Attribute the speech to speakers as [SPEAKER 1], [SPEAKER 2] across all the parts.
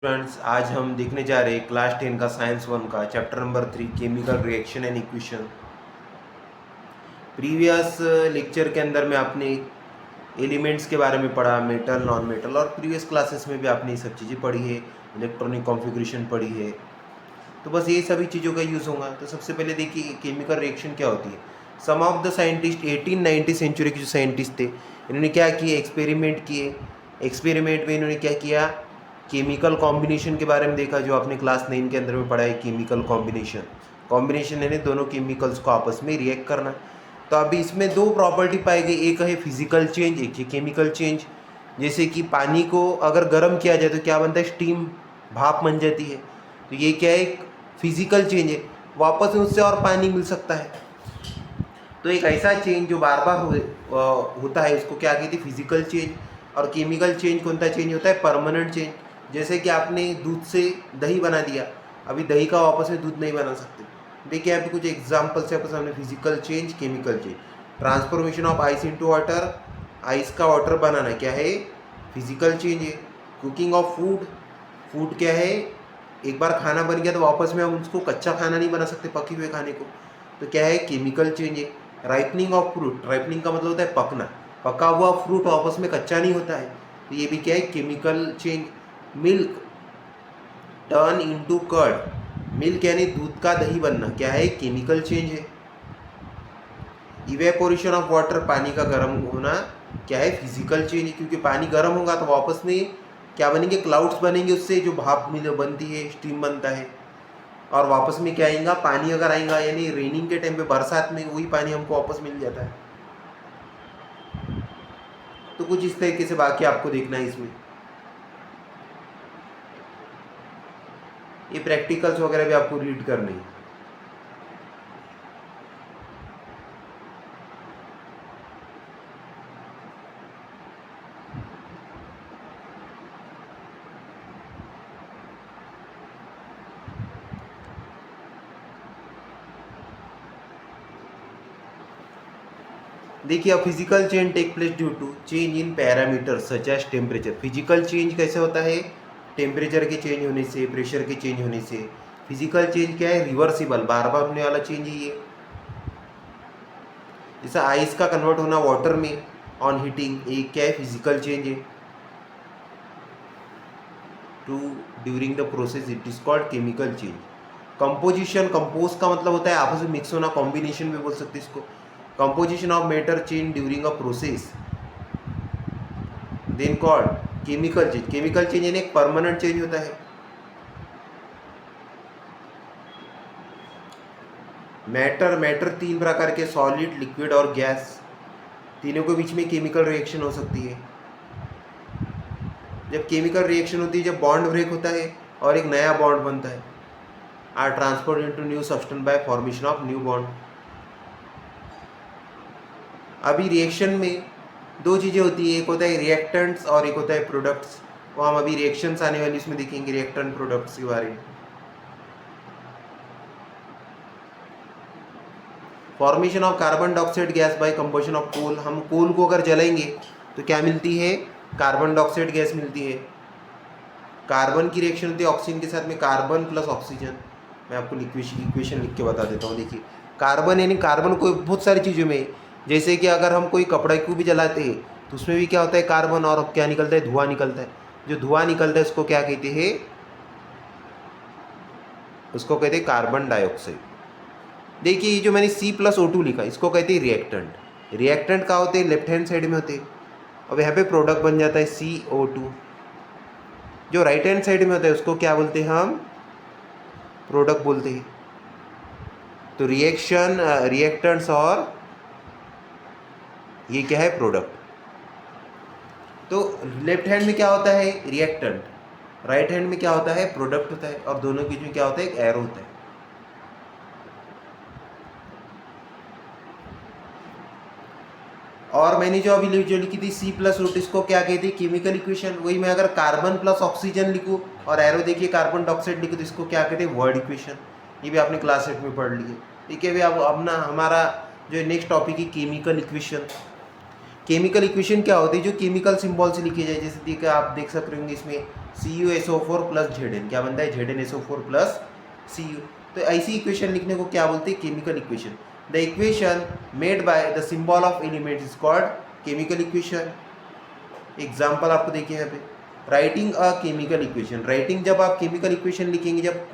[SPEAKER 1] Friends, आज हम देखने जा रहे हैं क्लास 10 का साइंस 1 का chapter number 3 chemical reaction and equation. Previous lecture के अंदर में आपने एलिमेंट्स के बारे में पढ़ा, मेटल, नॉन मेटल, और प्रीवियस क्लासेस में भी आपने ये सब चीज़ें पढ़ी है, इलेक्ट्रॉनिक कॉन्फ़िगरेशन पढ़ी है। तो बस ये सभी चीज़ों का यूज़ होगा। तो सबसे पहले देखिए केमिकल रिएक्शन क्या होती है। सम ऑफ द साइंटिस्ट 1890 सेंचुरी के जो साइंटिस्ट थे, इन्होंने क्या किए, एक्सपेरिमेंट किए। एक्सपेरिमेंट में इन्होंने क्या किया, केमिकल कॉम्बिनेशन के बारे में देखा, जो आपने क्लास 9 के अंदर में पढ़ा है। केमिकल कॉम्बिनेशन, कॉम्बिनेशन यानी दोनों केमिकल्स को आपस में रिएक्ट करना। तो अभी इसमें दो प्रॉपर्टी पाई गई, एक है फिजिकल चेंज, एक है केमिकल चेंज। जैसे कि पानी को अगर गर्म किया जाए तो क्या बनता है, स्टीम, भाप बन जाती है। तो ये क्या है, एक फिजिकल चेंज है, वापस में उससे और पानी मिल सकता है। तो एक ऐसा चेंज जो बार बार होता है, उसको क्या कहते हैं, फिजिकल चेंज। और केमिकल चेंज कौन सा चेंज होता है, परमानेंट चेंज। जैसे कि आपने दूध से दही बना दिया, अभी दही का वापस में दूध नहीं बना सकते। देखिए अभी कुछ एग्जाम्पल से आपके सामने, physical change, chemical change. Transformation of ice into water, ice का वाटर बनाना क्या है, फिजिकल चेंज है। कुकिंग ऑफ फूड, फूड क्या है, एक बार खाना बन गया तो वापस में हम उसको कच्चा खाना नहीं बना सकते, पके हुए खाने को, तो क्या है, केमिकल चेंज है। राइपनिंग ऑफ फ्रूट, राइपनिंग का मतलब होता है पकना, पका हुआ फ्रूट वापस में कच्चा नहीं होता है, तो ये भी क्या है, chemical change. Milk turn into curd, milk यानी दूध का दही बनना, क्या है, केमिकल चेंज है। इवेपोरेशन ऑफ वाटर, पानी का गर्म होना, क्या है, फिजिकल चेंज है, क्योंकि पानी गर्म होगा तो वापस में क्या बनेंगे, क्लाउड्स बनेंगे, उससे जो भाप मिल बनती है, स्टीम बनता है, और वापस में क्या आएगा, पानी अगर आएगा, यानी रेनिंग के टाइम पे, बरसात में वही पानी हमको वापस मिल जाता है। तो कुछ इस तरीके से बाकी आपको देखना है इसमें। ये प्रैक्टिकल्स वगैरह भी आपको रीड करने हैं। देखिए, अब physical change take place due to change in parameter such as temperature. Physical change कैसे होता है, टेम्परेचर के चेंज होने से, प्रेशर के चेंज होने से। फिजिकल चेंज क्या है, रिवर्सिबल, बार बार होने वाला चेंज है ये। जैसा आइस का कन्वर्ट होना वाटर में ऑन हीटिंग, एक क्या है, फिजिकल चेंज है। To during the process it is called chemical change. Composition, compose का मतलब होता है आपस में मिक्स होना, कॉम्बिनेशन में बोल सकते हैं इसको। Composition of matter change during a process, then called chemical change. Chemical change यानी एक परमानेंट चेंज होता है। मैटर, मैटर तीन प्रकार के, सॉलिड, लिक्विड और गैस, तीनों के बीच में केमिकल रिएक्शन हो सकती है। जब केमिकल रिएक्शन होती है, जब बॉन्ड ब्रेक होता है और एक नया बॉन्ड बनता है, or transferred into new substance by formation of new bond. अभी रिएक्शन में दो चीज़ें होती है, एक होता है रिएक्टेंट्स और एक होता है प्रोडक्ट्स। वो हम अभी रिएक्शंस आने वाली इसमें देखेंगे, रिएक्टेंट प्रोडक्ट्स के बारे में। Formation of carbon dioxide gas by combustion of coal, हम कोल को अगर जलाएंगे तो क्या मिलती है, कार्बन डाइऑक्साइड गैस मिलती है। कार्बन की रिएक्शन होती है ऑक्सीजन के साथ में, कार्बन प्लस ऑक्सीजन। मैं आपको इक्वेशन लिख के बता देता हूँ। देखिए, कार्बन यानी कार्बन को बहुत सारी चीज़ों में, जैसे कि अगर हम कोई कपड़े को भी जलाते हैं तो उसमें भी क्या होता है, कार्बन, और क्या निकलता है, धुआं निकलता है। जो धुआं निकलता है उसको क्या कहते हैं, उसको कहते हैं कार्बन डाइऑक्साइड। देखिए ये जो मैंने C+O2 लिखा, इसको कहते हैं रिएक्टेंट। रिएक्टेंट का होते हैं लेफ्ट हैंड साइड में होते हैं। अब यहाँ पे प्रोडक्ट बन जाता है CO2। जो राइट हैंड साइड में होता है उसको क्या बोलते हैं, हम प्रोडक्ट बोलते हैं। तो रिएक्शन, रिएक्टेंट्स, और ये क्या है, प्रोडक्ट। तो लेफ्ट हैंड में क्या होता है, रिएक्टेंट, राइट हैंड में क्या होता है, प्रोडक्ट होता है, और दोनों के बीच में क्या होता है, एक एरो होता है। और मैंने जो अभी जो लिखी थी C+O2, इसको क्या कहती है, केमिकल इक्वेशन। वही मैं अगर कार्बन प्लस ऑक्सीजन लिखूँ और एरो देखिए कार्बन डाइऑक्साइड लिखूँ, तो इसको क्या कहते हैं, वर्ड इक्वेशन। ये भी आपने क्लास 8 में पढ़ ली है। ठीक है, अभी अब ना हमारा जो नेक्स्ट टॉपिक है केमिकल इक्वेशन। केमिकल इक्वेशन क्या होती है, जो केमिकल सिंबल से लिखी जाए, जैसे देखिए आप देख सक रहे होंगे इसमें CuSO4 प्लस Zn, क्या बनता है ZnSO4 प्लस Cu। तो ऐसी इक्वेशन लिखने को क्या बोलते हैं, chemical equation. The equation made by the symbol of element is called chemical equation. Example आपको देखिए यहाँ पे, writing a chemical equation. Writing जब आप केमिकल इक्वेशन लिखेंगे, जब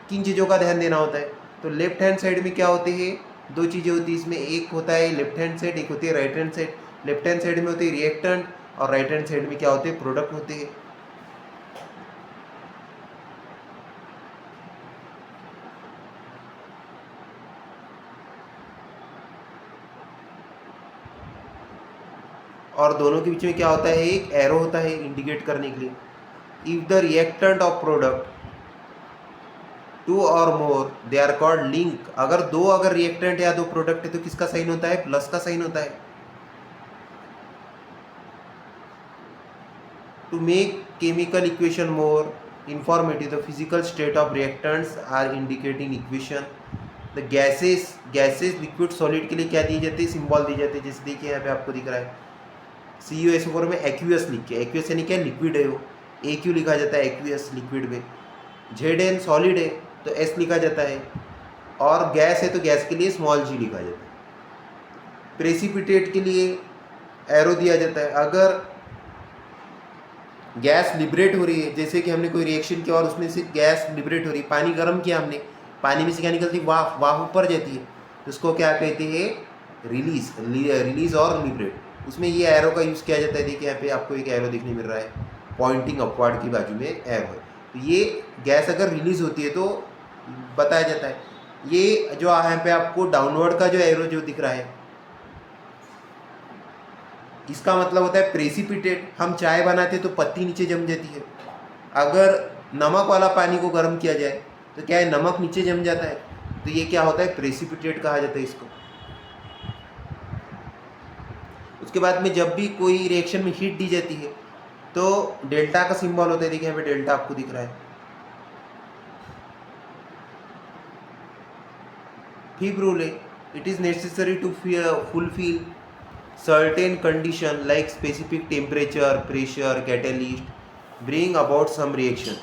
[SPEAKER 1] किन चीज़ों का ध्यान देना होता है, तो लेफ्ट हैंड साइड में क्या होते हैं, दो चीज़ें होती है इसमें, एक होता है लेफ्ट हैंड साइड, एक होती है right hand side. Left hand side में होते हैं रिएक्टेंट और राइट हैंड साइड में क्या होते हैं, प्रोडक्ट होते हैं। और दोनों के बीच में क्या होता है, एक एरो होता है इंडिकेट करने के लिए। If the reactant of product two और more they are called link. अगर रिएक्टेंट या दो प्रोडक्ट है तो किसका साइन होता है, प्लस का साइन होता है। To make chemical equation more informative, the physical state of reactants are indicating equation। the gases liquid solid के लिए क्या दिए जाते हैं, सिंबल दिए जाते हैं। जैसे देखिए यहाँ पे आपको दिख रहा है CuSO4 में एक्यूएस लिख के, एक्यूएस यानी क्या, लिक्विड है वो, AQ लिखा जाता है एक्यूएस लिक्विड में। Zn सॉलिड है तो S लिखा जाता है, और गैस है तो गैस के लिए स्मॉल g लिखा जाता है। प्रेसिपिटेट के लिए एरो दिया जाता है। अगर गैस लिबरेट हो रही है, जैसे कि हमने कोई रिएक्शन किया और उसमें से गैस लिबरेट हो रही है, पानी गर्म किया हमने, पानी में से क्या निकलती है, वाफ, वाफ ऊपर जाती है, तो उसको क्या कहते हैं, रिलीज और लिबरेट। उसमें ये एरो का यूज़ किया जाता है। देखिए यहाँ पे आपको एक एरो देखने मिल रहा है, पॉइंटिंग अपवर्ड की बाजू में एरो है। तो ये गैस अगर रिलीज होती है तो बताया जाता है। ये जो यहाँ पे आपको डाउनवर्ड का जो एरो जो दिख रहा है, इसका मतलब होता है प्रेसिपिटेट। हम चाय बनाते तो पत्ती नीचे जम जाती है, अगर नमक वाला पानी को गर्म किया जाए तो क्या है, नमक नीचे जम जाता है, तो ये क्या होता है, प्रेसिपिटेट कहा जाता है इसको। उसके बाद में जब भी कोई रिएक्शन में हीट दी जाती है तो डेल्टा का सिंबल होता है। देखिए यहाँ पे डेल्टा आपको दिख रहा है। फिफ्थ रूल है, it is necessary to fulfil certain condition like specific temperature, pressure, catalyst bring about some reaction.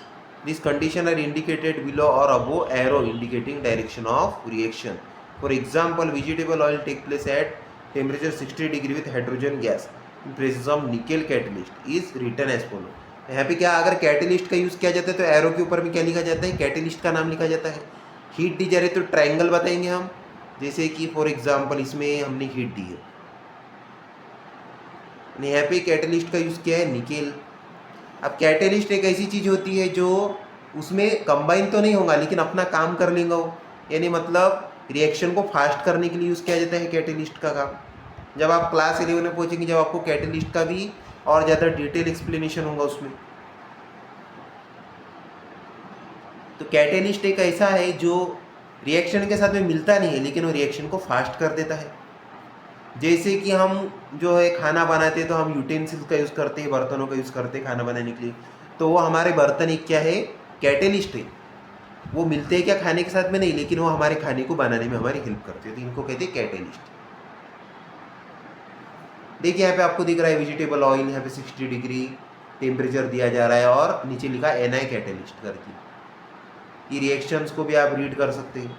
[SPEAKER 1] These conditions are indicated below or above arrow indicating direction of reaction. For example, vegetable oil take place at temperature 60 degree with hydrogen gas in presence of nickel catalyst is written as follow। यहाँ पे क्या, अगर catalyst का use किया जाता है तो arrow के ऊपर में क्या लिखा जाता है, कैटलिस्ट का नाम लिखा जाता है। हीट दी जा रही है तो ट्रायंगल बताएंगे हम, जैसे कि फॉर एग्जाम्पल इसमें हमने हीट दी है, यहाँ पे कैटलिस्ट का यूज़ किया है निकेल। अब कैटलिस्ट एक ऐसी चीज़ होती है जो उसमें कंबाइन तो नहीं होगा लेकिन अपना काम कर लेगा वो, यानी मतलब रिएक्शन को फास्ट करने के लिए यूज़ किया जाता है कैटलिस्ट का काम। जब आप क्लास 11 में पहुँचेंगे जब आपको कैटलिस्ट का भी और ज़्यादा डिटेल एक्सप्लेनेशन होगा उसमें। तो कैटलिस्ट एक ऐसा है जो रिएक्शन के साथ में मिलता नहीं है लेकिन वो रिएक्शन को फास्ट कर देता है। जैसे कि हम जो है खाना बनाते हैं तो हम यूटेंसिल्स का यूज़ करते हैं, बर्तनों का यूज़ करते हैं खाना बनाने के लिए, तो वो हमारे बर्तन एक क्या है, कैटलिस्ट है। वो मिलते हैं क्या खाने के साथ में नहीं, लेकिन वो हमारे खाने को बनाने में हमारी हेल्प करते हैं, तो इनको कहते हैं कैटलिस्ट। देखिए यहाँ पे आपको दिख रहा है वेजिटेबल ऑयल, यहाँ पे 60 डिग्री टेम्परेचर दिया जा रहा है और नीचे लिखा Ni कैटलिस्ट करके। ये रिएक्शंस को भी आप रीड कर सकते हैं।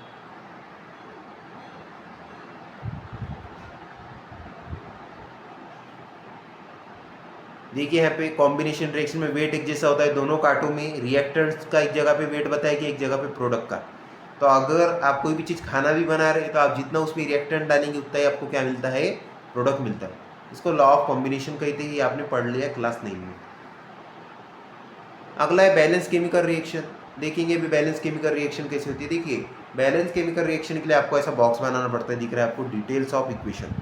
[SPEAKER 1] देखिए यहाँ पे कॉम्बिनेशन रिएक्शन में वेट एक जैसा होता है दोनों कांटों में, रिएक्टेंट्स का एक जगह पे वेट बताया कि एक जगह पे प्रोडक्ट का। तो अगर आप कोई भी चीज़ खाना भी बना रहे हैं तो आप जितना उसमें रिएक्टेंट डालेंगे उतना ही आपको क्या मिलता है, प्रोडक्ट मिलता है। इसको लॉ ऑफ कॉम्बिनेशन कहते हैं, ये आपने पढ़ लिया क्लास 9 में। अगला है बैलेंस केमिकल रिएक्शन। देखेंगे भी बैलेंस केमिकल रिएक्शन कैसे होती है। देखिए बैलेंस केमिकल रिएक्शन के लिए आपको ऐसा बॉक्स बनाना पड़ता है, दिख रहा है आपको, डिटेल्स ऑफ इक्वेशन।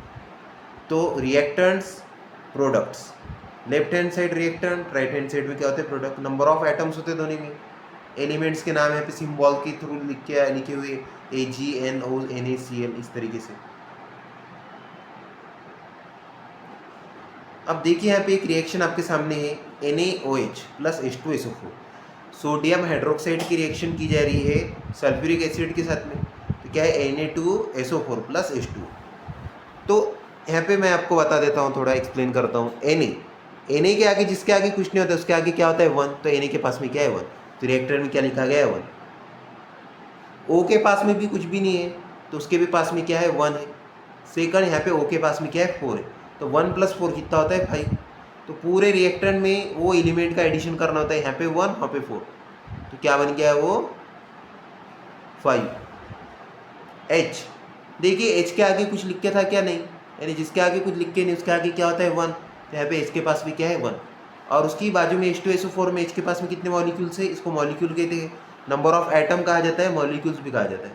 [SPEAKER 1] तो reactants, products, left hand side reactant, right hand side में क्या होते हैं, प्रोडक्ट। नंबर ऑफ एटम्स होते हैं दोनों में, एलिमेंट्स के नाम यहाँ पे सिंबल के थ्रू लिखे हुए AgNO NaCl इस तरीके से। अब देखिए यहाँ पे एक रिएक्शन आपके सामने है, NaOH plus H2SO4, sodium hydroxide की रिएक्शन की जा रही है सल्फ्यूरिक एसिड के साथ में, तो क्या है Na2SO4 प्लस H2। तो यहाँ पे मैं आपको बता देता हूँ, थोड़ा एक्सप्लेन करता हूँ। Na के आगे जिसके आगे कुछ नहीं होता उसके आगे क्या होता है 1, तो Na के पास में क्या है 1, तो रिएक्टर में क्या लिखा गया है 1। O के पास में भी कुछ भी नहीं है तो उसके भी पास में क्या है 1 है। सेकंड यहाँ पे O के पास में क्या है 4 है, तो 1 + 4 कितना होता है 5। तो पूरे रिएक्टर में वो एलिमेंट का एडिशन करना होता है, यहाँ पे 1 वहाँ पे 4, तो क्या बन गया वो 5। H देखिए H के आगे कुछ लिख के था क्या, नहीं, यानी जिसके आगे कुछ लिख के नहीं उसके आगे क्या होता है 1, तो यहाँ पे H के पास भी क्या है 1। और उसकी बाजू में H2SO4 में H के पास में कितने मॉलिक्यूल्स है, इसको मॉलिक्यूल कहते हैं। नंबर ऑफ एटम कहा जाता है, मॉलिक्यूल्स भी कहा जाता है।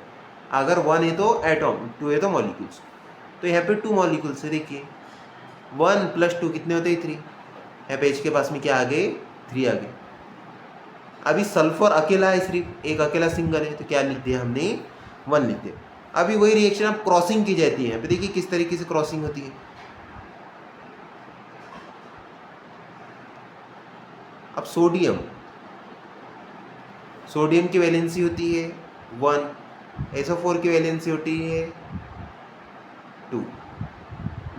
[SPEAKER 1] अगर 1 है तो एटम, 2 है तो मॉलिक्यूल्स। तो यहाँ पे 2 मॉलिक्यूल्स है, देखिए 1 + 2 कितने होते हैं 3। यहाँ पे H के पास में क्या आ गए 3 आ गए। अभी सल्फर अकेला है, सिर्फ एक अकेला सिंगल है, तो क्या लिख दिया हमने 1 लिख दिया। अभी वही रिएक्शन अब क्रॉसिंग की जाती है, यहाँ पे देखिए किस तरीके से क्रॉसिंग होती है। अब सोडियम की वैलेंसी होती है 1, SO4 की वैलेंसी होती है 2,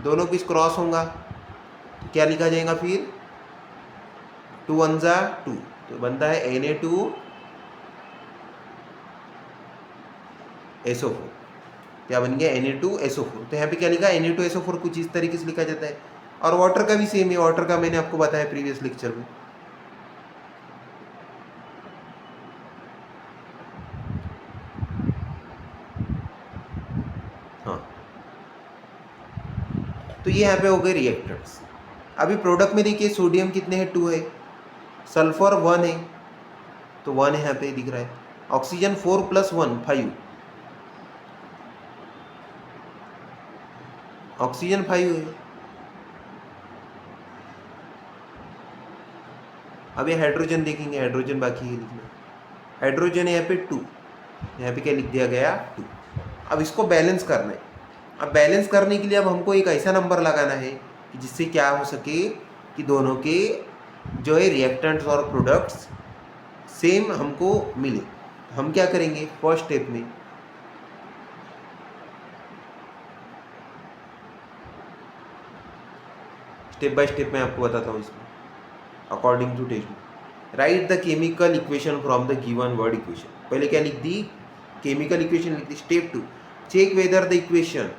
[SPEAKER 1] दोनों बीच क्रॉस होगा तो क्या लिखा जाएगा फिर 2 × 1 = 2, तो बनता है Na2SO4। क्या बन गया Na2SO4। तो यहाँ पे क्या लिखा Na2SO4 कुछ इस तरीके से लिखा जाता है। और वाटर का भी सेम है, वाटर का मैंने आपको बताया प्रीवियस लेक्चर में। हाँ, तो ये यहाँ पे हो गए रिएक्टेंट्स। अभी प्रोडक्ट में देखिए सोडियम कितने हैं 2 है, सल्फर 1 है तो 1 यहाँ पे दिख रहा है, ऑक्सीजन 4 + 1 5, ऑक्सीजन 5 है। अब ये हाइड्रोजन देखेंगे, हाइड्रोजन बाकी है लिखना, हाइड्रोजन यहाँ पे 2, यहाँ पे क्या लिख दिया गया 2। अब इसको बैलेंस करना है। अब बैलेंस करने के लिए अब हमको एक ऐसा नंबर लगाना है कि जिससे क्या हो सके कि दोनों के जो है रिएक्टेंट्स और प्रोडक्ट्स सेम हमको मिले। हम क्या करेंगे फर्स्ट स्टेप में, स्टेप बाय स्टेप मैं आपको बताता हूँ इसमें according to text book. Right the chemical equation from the given word equation. पहले क्या लिख दी, केमिकल इक्वेशन लिख दी। Step 2, check whether the equation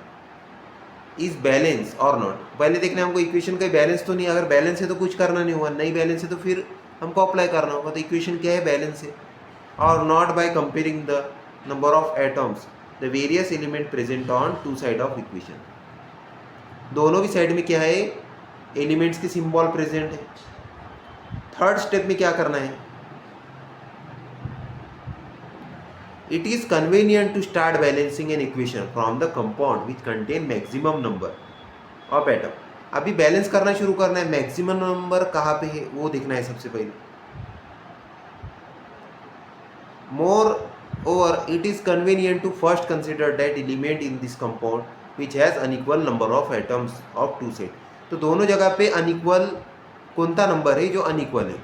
[SPEAKER 1] is balance or not. पहले देखना हमको इक्वेशन का बैलेंस तो नहीं, अगर बैलेंस है तो कुछ करना नहीं होगा, नहीं बैलेंस है तो फिर हमको अप्लाई करना होगा। तो इक्वेशन क्या है, बैलेंस है। और not by comparing the number of atoms the various element present on 2 side of equation. दोनों भी साइड में क्या है, एलिमेंट्स के सिंबल प्रेजेंट है। थर्ड स्टेप में क्या करना है, it is convenient to start balancing an equation from the compound which contain maximum number of atom। अभी बैलेंस करना शुरू करना है, मैक्सिमम नंबर कहाँ पे है वो देखना है सबसे पहले। Moreover it is convenient to first consider that element in this compound which has unequal number of atoms of 2 set. तो दोनों जगह पे अनइक्वल कौन सा नंबर है, जो अनइक्वल है।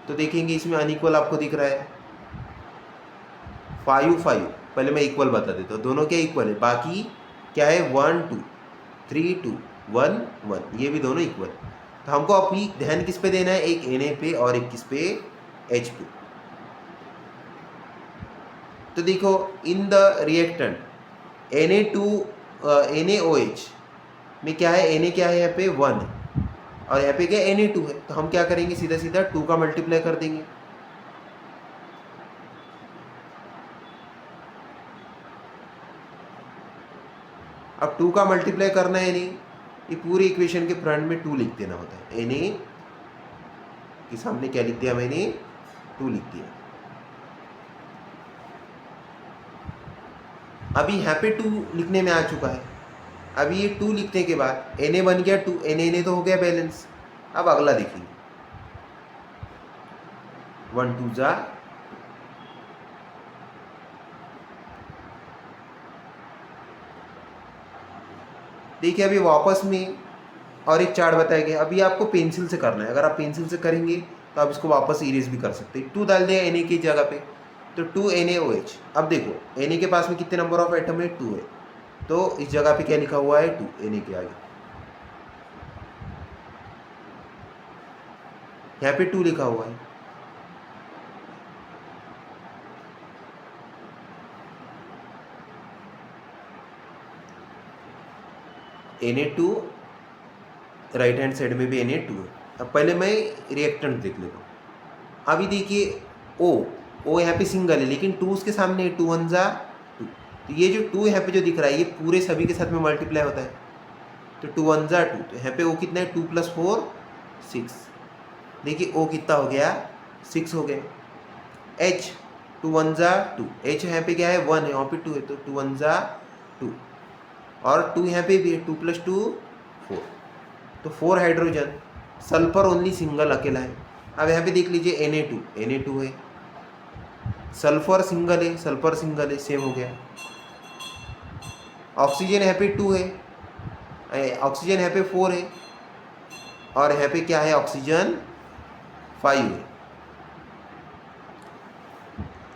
[SPEAKER 1] तो देखेंगे इसमें अनइक्वल आपको दिख रहा है 5 5। पहले मैं इक्वल बता देता हूँ, दोनों क्या इक्वल है, बाकी क्या है 1 2 3 2 1 1, ये भी दोनों इक्वल। तो हमको अभी ध्यान किस पे देना है, एक Na पे और एक किस पे H पे। तो देखो इन द रिएक्टेंट NaOH में क्या है, Na क्या है यहाँ पे 1 है और यहाँ पे क्या Na2 है। तो हम क्या करेंगे, सीधा सीधा 2 का मल्टीप्लाई कर देंगे। अब 2 का मल्टीप्लाई करना है नहीं, ये पूरी इक्वेशन के फ्रंट में 2 लिख देना होता है। Na के सामने क्या लिख दिया मैंने, 2 लिख दिया। अभी यहाँ पे 2 लिखने में आ चुका है। अभी ये 2 लिखने के बाद Na बन गया 2, Na तो हो गया बैलेंस। अब अगला देखेंगे 1 2 जा, देखिए अभी वापस में और एक चार्ट बताया गया। अभी आपको पेंसिल से करना है, अगर आप पेंसिल से करेंगे तो आप इसको वापस इरेज भी कर सकते हैं। 2 डाल दिया Na की जगह पे, तो 2 NaOH। अब देखो Na के पास में कितने नंबर ऑफ एटम है, 2 है। तो इस जगह पे क्या लिखा हुआ है 2 Na के आगे, यहाँ पे 2 लिखा हुआ है। Na2 राइट हैंड साइड में भी Na2 है। अब पहले मैं रिएक्टेंट देख लेता हूँ। अभी देखिए O यहाँ पे सिंगल है, लेकिन 2 उसके सामने है, 2 1 जा 2। तो ये जो 2 यहाँ पे जो दिख रहा है ये पूरे सभी के साथ में मल्टीप्लाई होता है, तो 2 1 जा 2। तो यहाँ पे O कितना है, 2 + 4 6। देखिए O कितना हो गया, 6 हो गया। H 2 1 जा 2, H यहाँ पे क्या है 1 है, यहाँ पे 2 है, तो 2 1 जा 2, और 2 यहाँ पे भी है, 2 + 2 4। तो 4 हाइड्रोजन, सल्फर ओनली सिंगल अकेला है। अब यहाँ पे देख लीजिए Na2 है, सल्फर सिंगल है, सल्फर सिंगल है, सेम हो गया। ऑक्सीजन यहाँ पे 2 है, ऑक्सीजन यहाँ पे 4 है, और यहाँ पे क्या है, ऑक्सीजन 5 है।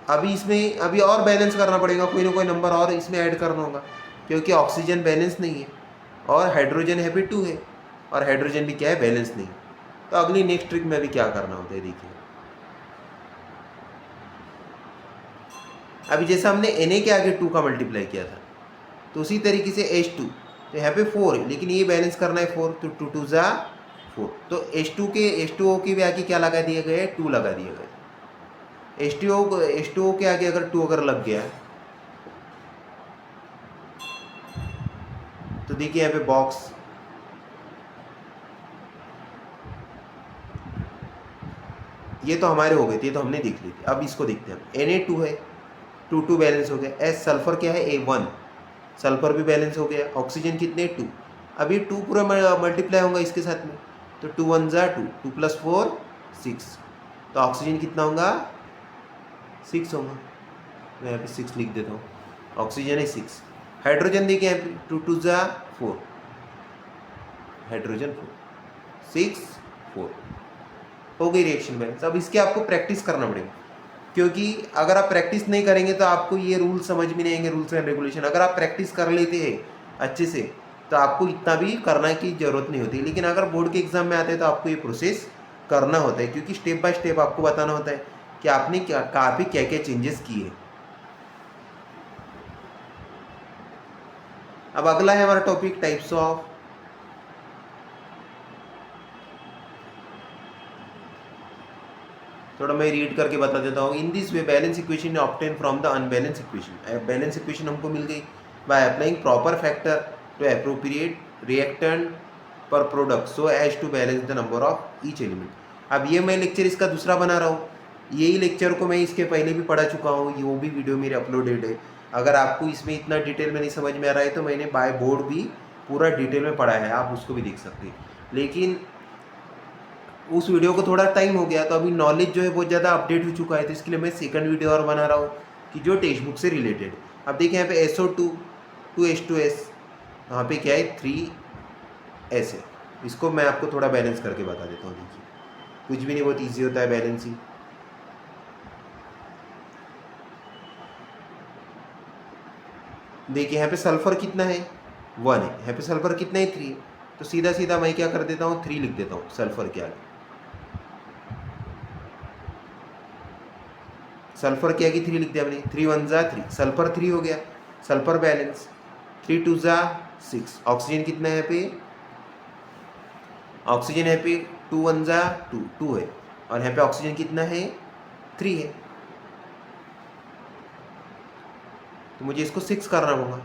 [SPEAKER 1] अभी इसमें अभी और बैलेंस करना पड़ेगा, कोई ना कोई नंबर और इसमें ऐड करना होगा, क्योंकि ऑक्सीजन बैलेंस नहीं है, और हाइड्रोजन यहाँ पे 2 है, और हाइड्रोजन भी क्या है, बैलेंस नहीं। तो अगली नेक्स्ट ट्रिक में अभी क्या करना होता है देखिए। अभी जैसे हमने Na के आगे 2 का मल्टीप्लाई किया था, तो उसी तरीके से H2, तो यहाँ पे 4 है, लेकिन ये बैलेंस करना है 4, तो 2 2 जा 4। तो H2O के भी आगे क्या लगा दिया गया है, 2 लगा दिया गया है। H2O के आगे अगर 2 अगर लग गया, तो देखिए यहाँ पे बॉक्स, ये तो हमारे हो गए थे, ये तो हमने देख ली थी। अब इसको देखते हैं, Na2 है, 2 2 बैलेंस हो गया। S सल्फर क्या है, A1, सल्फर भी बैलेंस हो गया। ऑक्सीजन कितने, 2। अभी 2 पूरा मल्टीप्लाई होगा इसके साथ में, तो 2 1 जा 2, 2 + 4 6। तो ऑक्सीजन कितना होगा, 6 होगा। मैं यहाँ पे 6 लिख देता हूँ, ऑक्सीजन है 6। हाइड्रोजन देखिए यहाँ पे 2 2 जा 4, हाइड्रोजन 4 6 4 हो गई रिएक्शन बैलेंस। अब इसके आपको प्रैक्टिस करना पड़ेगा, क्योंकि अगर आप प्रैक्टिस नहीं करेंगे तो आपको ये रूल समझ में नहीं आएंगे, रूल्स एंड रेगुलेशन। अगर आप प्रैक्टिस कर लेते हैं अच्छे से तो आपको इतना भी करने की ज़रूरत नहीं होती, लेकिन अगर बोर्ड के एग्जाम में आते हैं तो आपको ये प्रोसेस करना होता है, क्योंकि स्टेप बाय स्टेप आपको बताना होता है कि आपने कहाँ पे क्या क्या चेंजेस किए। अब अगला है हमारा टॉपिक, टाइप्स ऑफ। थोड़ा मैं रीड करके बता देता हूँ। In this way balance equation obtain from the unbalance equation. Balance equation हमको मिल गई by applying proper factor to appropriate reactant पर product so as to balance the number of each element. अब ये मैं लेक्चर इसका दूसरा बना रहा हूँ, यही लेक्चर को मैं इसके पहले भी पढ़ा चुका हूँ, ये वो भी वीडियो मेरे अपलोडेड है। अगर आपको इसमें इतना डिटेल में नहीं समझ में आ रहा है तो मैंने बाय बोर्ड भी पूरा डिटेल में पढ़ा है, आप उसको भी देख सकते हैं। लेकिन उस वीडियो को थोड़ा टाइम हो गया, तो अभी नॉलेज जो है बहुत ज़्यादा अपडेट हो चुका है, तो इसके लिए मैं सेकंड वीडियो और बना रहा हूँ कि जो टेक्स्ट बुक से रिलेटेड। अब देखिए यहाँ पे SO2 2H2S, यहाँ पे क्या है 3S है। इसको मैं आपको थोड़ा बैलेंस करके बता देता हूँ। देखिए कुछ भी नहीं, बहुत ईजी होता है बैलेंसिंग। देखिए यहाँ पे सल्फर कितना है, 1 है, यहाँ पे सल्फर कितना है, 3 है। तो सीधा सीधा मैं क्या कर देता हूँ, 3 लिख देता हूँ सल्फर के आगे। सल्फर के आगे 3 लिख दिया मैंने, 3 1 जा 3, सल्फर 3 हो गया, सल्फर बैलेंस। 3 2 जा 6। ऑक्सीजन कितना है यहाँ पे, ऑक्सीजन यहाँ पे 2 1 जा 2 2 है, और यहाँ पे ऑक्सीजन कितना है, 3 है। तो मुझे इसको 6 करना होगा।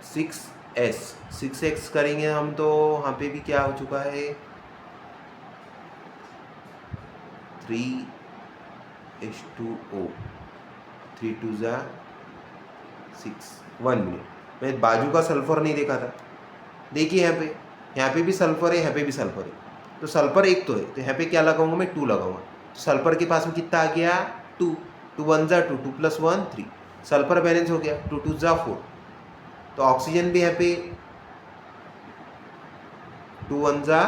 [SPEAKER 1] सिक्स एक्स करेंगे हम, तो यहाँ पे भी क्या हो चुका है, 3H2O, 3 2 जा 6। 1 मिनट, मैं बाजू का सल्फर नहीं देखा था। देखिए यहाँ पे भी सल्फर है, यहाँ पे भी सल्फर है, तो सल्फर एक तो है, तो यहाँ पे क्या लगाऊंगा मैं, 2 लगाऊंगा। तो सल्फर के पास में कितना आ गया, 2 2 1 जा 2, 2 + 1 3, सल्फर बैलेंस हो गया, 2 2 जा 4। तो ऑक्सीजन भी यहाँ पे 2 1 जा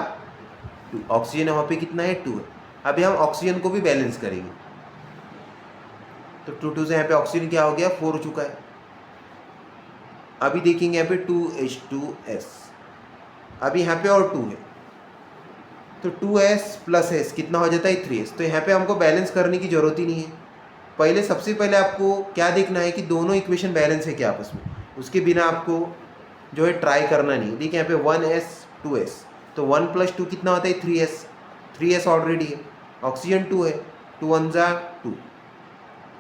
[SPEAKER 1] 2, ऑक्सीजन यहाँ पे कितना है, 2 है। अभी हम ऑक्सीजन को भी बैलेंस करेंगे, तो 2 से यहाँ पे ऑक्सीजन क्या हो गया 4 हो चुका है। अभी देखेंगे यहाँ पे 2H2S, अभी यहाँ पे और 2 है तो 2S प्लस S कितना हो जाता है 3S। तो यहाँ पे हमको बैलेंस करने की जरूरत ही नहीं है। पहले सबसे पहले आपको क्या देखना है कि दोनों इक्वेशन बैलेंस है क्या आपस में, उसके बिना आपको जो है ट्राई करना नहीं है। देखिए यहाँ पे 1S 2S, तो 1 + 2 कितना होता है 3S, 3S ऑलरेडी है, ऑक्सीजन 2 है, 2 1 जा 2,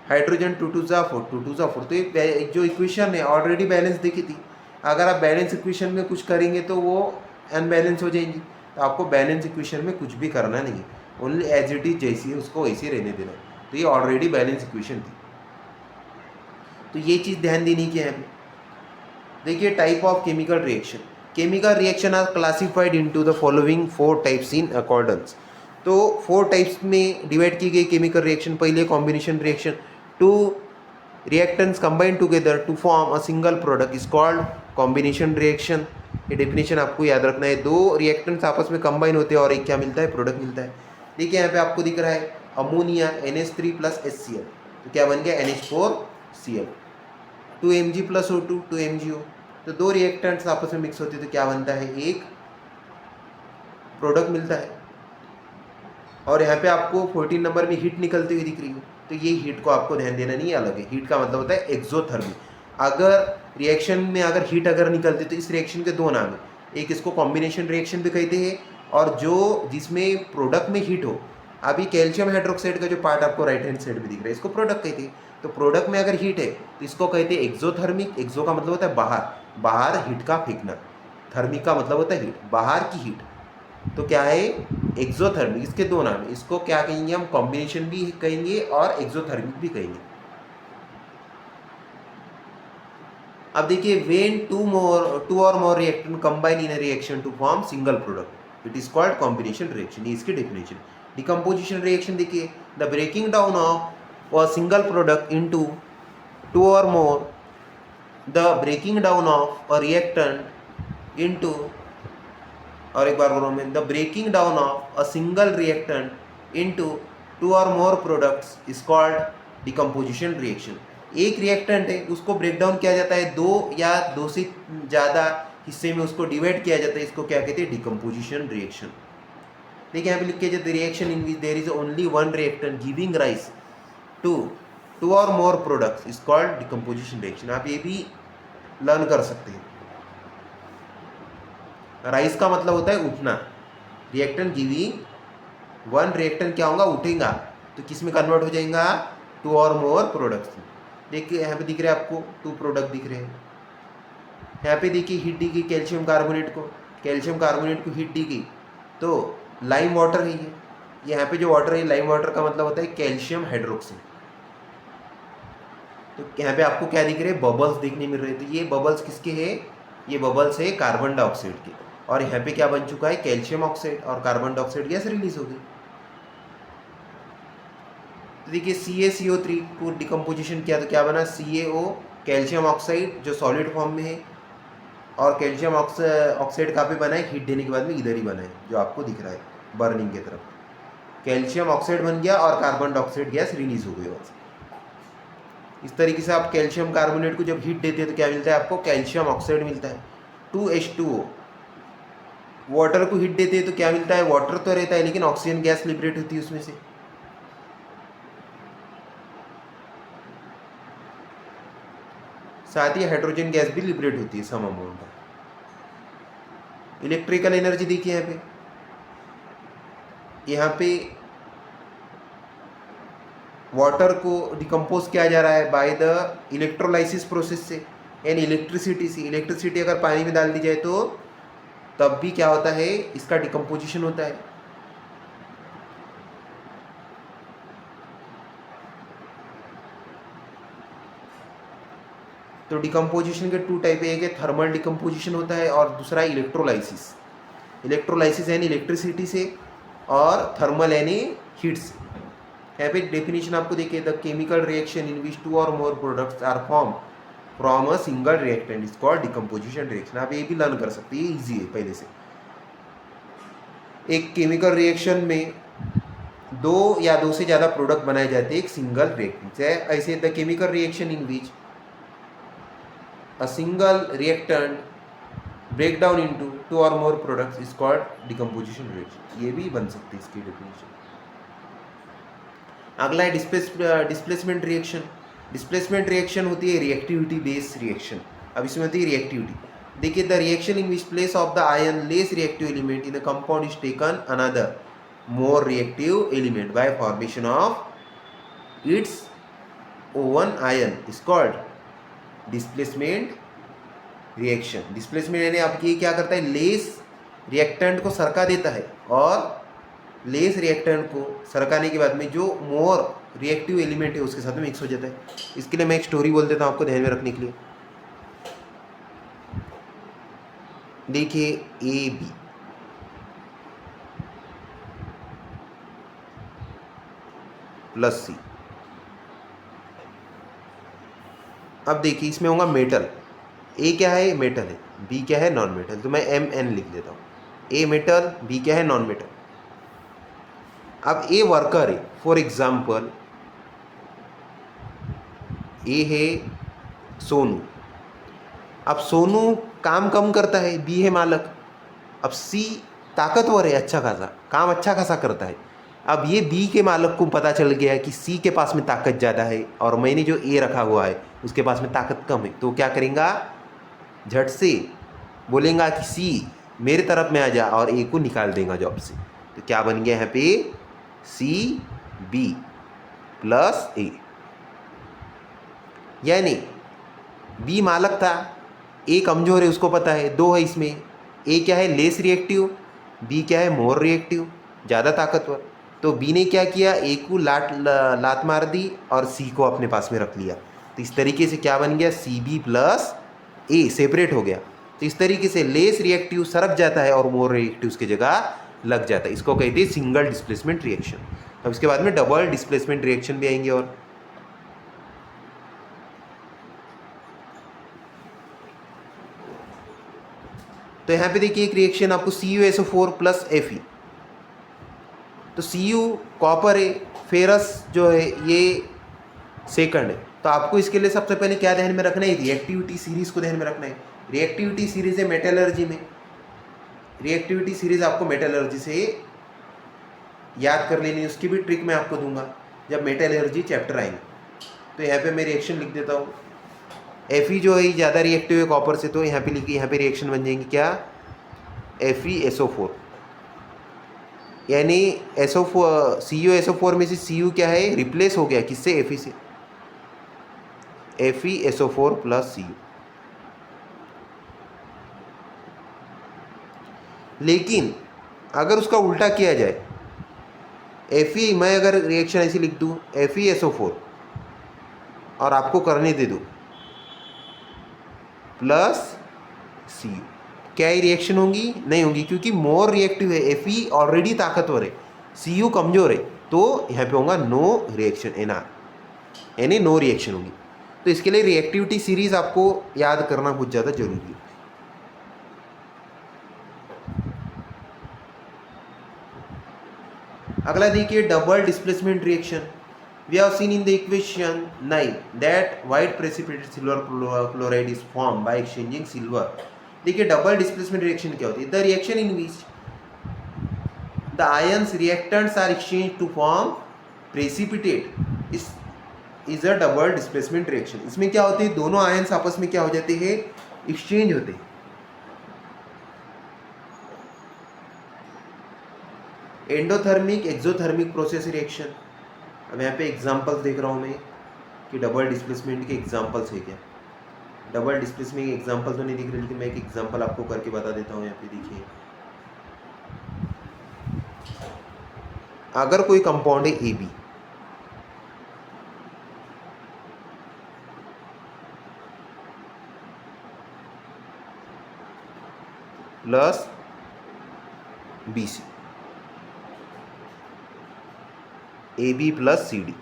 [SPEAKER 1] हाइड्रोजन 2 2 जा 4, 2 2 जा 4। तो ये जो इक्वेशन है ऑलरेडी बैलेंस देखी थी। अगर आप बैलेंस इक्वेशन में कुछ करेंगे तो वो अनबैलेंस हो जाएंगी। तो आपको बैलेंस इक्वेशन में कुछ भी करना नहीं है, ओनली एज इट इज जैसी है उसको वैसे रहने देना है। तो ये ऑलरेडी बैलेंस इक्वेशन थी, तो ये चीज़ ध्यान देनी की है। देखिए type of chemical reaction, chemical reaction are classified into the following 4 types in accordance. तो 4 टाइप्स में डिवाइड की गई केमिकल रिएक्शन। पहले combination reaction, 2 reactants combine together to form a single product is called combination reaction. ये definition आपको याद रखना है। 2 रिएक्टेंट्स आपस में कंबाइन होते हैं और एक क्या मिलता है, प्रोडक्ट मिलता है। देखिए यहाँ पे आपको दिख रहा है अमोनिया NH3 + HCl, तो क्या बन गया NH4Cl, 2 Mg + O2 2 MgO। तो 2 रिएक्टेंट्स आपस में मिक्स होते हैं तो क्या बनता है, एक प्रोडक्ट मिलता है। और यहाँ पे आपको 14 नंबर में हीट निकलती हुई दिख रही है, तो ये हीट को आपको ध्यान देना नहीं, अलग है। हीट का मतलब होता है एक्सोथर्मी। अगर रिएक्शन में अगर हीट अगर निकलती तो इस रिएक्शन के 2 नाम है, एक इसको कॉम्बिनेशन रिएक्शन भी कहते हैं, और जो जिसमें प्रोडक्ट में हीट हो, अभी कैल्शियम हाइड्रोक्साइड का जो पार्ट आपको राइट हैंड साइड में दिख रहा है इसको प्रोडक्ट कहते हैं। तो प्रोडक्ट में अगर हीट है तो इसको कहते हैं एक्सोथर्मिक। एक्सो का मतलब होता है बाहर, बाहर हीट का फेंकना, थर्मिक का मतलब होता है हीट, बाहर की हीट। तो क्या है एक्सोथर्मिक, इसके 2 नाम है। इसको क्या कहेंगे हम, कॉम्बिनेशन भी कहेंगे और एक्सोथर्मिक भी कहेंगे। अब देखिए व्हेन 2 और more reactant combine in a reaction to form single product it is called combination reaction. ये इसकी डेफिनेशन। डिकम्पोजिशन रिएक्शन देखिए, the breaking down of a single product into 2 और more, the breaking down of a reactant into, और एक बार बोलो मैं, the breaking down of a single reactant into 2 और more products is called decomposition reaction. एक reactant है उसको ब्रेक डाउन किया जाता है 2 या 2 से ज़्यादा हिस्से में उसको डिवाइड किया जाता है, इसको क्या कहते हैं, डिकम्पोजिशन रिएक्शन। देखिए यहाँ पे लिख के जो reaction in which there is only one reactant giving rise to 2 और more products is called decomposition reaction. आप ये भी लर्न कर सकते हैं। राइज का मतलब होता है उठना, रिएक्टेंट गिविंग वन, रिएक्टेंट क्या होगा, उठेगा, तो किस में कन्वर्ट हो जाएगा, 2 और मोर प्रोडक्ट्स। देखिए यहाँ पे दिख रहे हैं आपको 2 प्रोडक्ट दिख रहे हैं। यहाँ पे देखिए हीट दी गई कैल्शियम कार्बोनेट को, कैल्शियम कार्बोनेट को हीट दी गई तो लाइम वाटर है ये। यहाँ पे जो वाटर है लाइम वाटर का मतलब होता है कैल्शियम हाइड्रोक्साइड। तो यहाँ पे आपको क्या दिख रहे हैं, बबल्स देखने मिल रहे हैं। तो ये बबल्स किसके हैं, ये बबल्स है कार्बन डाइऑक्साइड के, और यहाँ पे क्या बन चुका है, कैल्शियम ऑक्साइड, और कार्बन डाइऑक्साइड गैस रिलीज हो गई। तो देखिए CaCO3 को डिकम्पोजिशन किया तो क्या बना, CaO, कैल्शियम ऑक्साइड जो सॉलिड फॉर्म में है, और कैल्शियम ऑक्साइड कहाँ पे बना है, हीट देने के बाद में इधर ही बना है जो आपको दिख रहा है बर्निंग की तरफ। कैल्शियम ऑक्साइड बन गया और कार्बन डाइऑक्साइड गैस रिलीज हो गई वहाँ से। इस तरीके से आप कैल्शियम कार्बोनेट को जब हीट देते हैं तो क्या मिलता है आपको, कैल्शियम ऑक्साइड मिलता है। 2H2O, वाटर को हीट देते हैं तो क्या मिलता है, वाटर तो रहता है लेकिन ऑक्सीजन गैस लिबरेट होती है उसमें से। साथ ही हाइड्रोजन गैस भी लिबरेट होती है सम अमाउंट। इलेक्ट्रिकल एनर्जी देखिए यहाँ पे वाटर को डिकम्पोज किया जा रहा है बाय द इलेक्ट्रोलाइसिस प्रोसेस से, यानी इलेक्ट्रिसिटी से। इलेक्ट्रिसिटी अगर पानी में डाल दी जाए तो तब भी क्या होता है, इसका डिकम्पोजिशन होता है। तो डिकम्पोजिशन के 2 टाइप है, एक है थर्मल डिकम्पोजिशन होता है और दूसरा इलेक्ट्रोलाइसिस। इलेक्ट्रोलाइसिस यानी इलेक्ट्रिसिटी से, और थर्मल यानी हीट से। यहाँ पे डेफिनेशन आपको देखिए, the chemical reaction in which 2 और more products are form from a single reactant is called decomposition reaction. आप ये भी लर्न कर सकते हैं, ये ईजी है पहले से। एक केमिकल रिएक्शन में दो या दो से ज़्यादा प्रोडक्ट बनाए जाते हैं एक सिंगल रिएक्टेंट से। ऐसे the chemical reaction in which a single reactant break down into two और more products is called decomposition reaction. ये भी बन सकती है इसकी डेफिनेशन। अगला है डिस्प्लेसमेंट रिएक्शन। डिस्प्लेसमेंट रिएक्शन होती है रिएक्टिविटी बेस्ड रिएक्शन। अब इसमें होती है रिएक्टिविटी। देखिए, the reaction in which place of the ion less reactive element in the compound is taken another more reactive element by formation of its oven ion is called displacement reaction. Displacement यानी आपकी ये क्या करता है, less reactant को सरका देता है और लेस रिएक्टेंट को सरकाने के बाद में जो मोर रिएक्टिव एलिमेंट है उसके साथ में मिक्स हो जाता है। इसके लिए मैं एक स्टोरी बोल देता हूँ आपको ध्यान में रखने के लिए। देखिए, ए बी प्लस सी। अब देखिए, इसमें होगा मेटल। ए क्या है, मेटल है। बी क्या है, नॉन मेटल। तो मैं एम एन लिख देता हूँ। ए मेटल, बी क्या है, नॉन मेटल। अब ए वर्कर है। फॉर एग्जाम्पल ए है सोनू। अब सोनू काम कम करता है, बी है मालक। अब सी ताकतवर है, अच्छा खासा काम अच्छा खासा करता है। अब ये बी के मालक को पता चल गया है कि सी के पास में ताकत ज़्यादा है और मैंने जो ए रखा हुआ है उसके पास में ताकत कम है। तो क्या करेगा, झट से बोलेगा कि सी मेरे तरफ में आ जा और ए को निकाल देगा जॉब से। तो क्या बन गया यहाँ पे, सी बी प्लस ए। यानी बी मालक था, ए कमजोर है, उसको पता है। दो है इसमें, ए क्या है, लेस रिएक्टिव, बी क्या है, मोर रिएक्टिव, ज़्यादा ताकतवर। तो बी ने क्या किया, ए को लात मार दी और सी को अपने पास में रख लिया। तो इस तरीके से क्या बन गया, C B plus A separate हो गया। तो इस तरीके से लेस रिएक्टिव सरक जाता है और मोर रिएक्टिव उसकी जगह लग जाता है। इसको कहते हैं सिंगल डिस्प्लेसमेंट रिएक्शन। अब इसके बाद में डबल डिस्प्लेसमेंट रिएक्शन भी आएंगे। और तो यहाँ पे देखिए एक रिएक्शन आपको CuSO4 प्लस Fe। तो Cu कॉपर है, फेरस जो है ये सेकंड है। तो आपको इसके लिए सबसे पहले क्या ध्यान में रखना है, रिएक्टिविटी सीरीज को ध्यान में रखना है। रिएक्टिविटी सीरीज है मेटलर्जी में। रिएक्टिविटी सीरीज आपको मेटलर्जी से याद कर लेनी है, उसकी भी ट्रिक मैं आपको दूंगा जब मेटलर्जी चैप्टर आएंगे। तो यहाँ पे मैं रिएक्शन लिख देता हूँ। Fe जो है ज़्यादा रिएक्टिव है कॉपर से, तो यहाँ पे लिखिए, यहाँ पे रिएक्शन बन जाएंगी क्या, FeSO4। यानी CuSO4 में से Cu क्या है, रिप्लेस हो गया किससे, Fe से। FeSO4 plus Cu। लेकिन अगर उसका उल्टा किया जाए, Fe मैं अगर रिएक्शन ऐसी लिख दूँ FeSO4 और आपको करने दे दूँ प्लस Cu, क्या ये रिएक्शन होंगी, नहीं होंगी, क्योंकि मोर रिएक्टिव है। Fe ऑलरेडी ताकतवर है, Cu कमजोर है। तो यहाँ पे होगा नो रिएक्शन, NR, यानी नो रिएक्शन होगी। तो इसके लिए रिएक्टिविटी सीरीज आपको याद करना बहुत ज़्यादा जरूरी है। अगला देखिए, double displacement reaction. We have seen in the equation 9 that white precipitated silver chloride is formed by exchanging silver। देखिए, डबल डिस्प्लेसमेंट रिएक्शन क्या होती है, the reaction in which the ions reactants are exchange to form precipitate is a double displacement reaction. इसमें क्या होती है, दोनों ions आपस में क्या हो जाते हैं, एक्सचेंज होते हैं। Endothermic exothermic process reaction. अब यहाँ पे एग्जांपल्स देख रहा हूँ मैं कि डबल डिस्प्लेसमेंट के एग्जांपल्स है क्या। डबल डिस्प्लेसमेंट के एग्जांपल तो नहीं दिख रहे, लेकिन मैं एक एग्जांपल आपको करके बता देता हूँ। यहाँ पे देखिए, अगर कोई कंपाउंड है AB, plus BC, AB plus CD,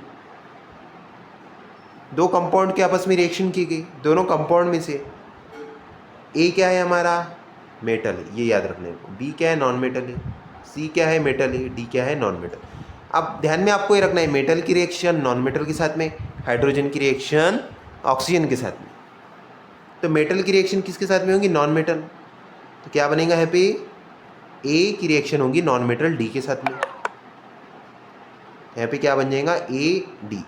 [SPEAKER 1] दो कंपाउंड के आपस में रिएक्शन की गई। दोनों कंपाउंड में से A क्या है हमारा, मेटल है, ये याद रखना है। B क्या है, नॉन मेटल है। C क्या है, मेटल है। D क्या है, नॉन मेटल। अब ध्यान में आपको ये रखना है, मेटल की रिएक्शन नॉन मेटल के साथ में, हाइड्रोजन की रिएक्शन ऑक्सीजन के साथ में। तो मेटल की रिएक्शन किसके साथ में होगी? Non metal. तो क्या बनेगा यहाँ पे? ए की रिएक्शन होगी नॉन मेटल डी के साथ में। यहाँ पे क्या बन जाएगा? A D.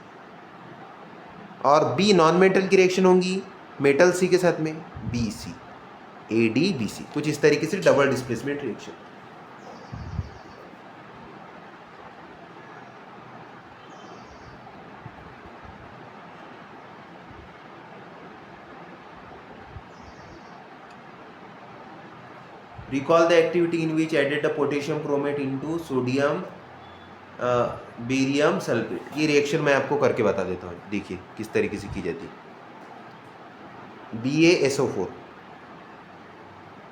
[SPEAKER 1] और बी नॉन मेटल की रिएक्शन होंगी मेटल सी के साथ में, B C, A D B C. कुछ इस तरीके से डबल डिस्प्लेसमेंट रिएक्शन। Recall the activity in which added the potassium chromate into sodium barium sulphate. ये रिएक्शन मैं आपको करके बता देता हूँ, देखिए किस तरीके से की जाती है। BaSO4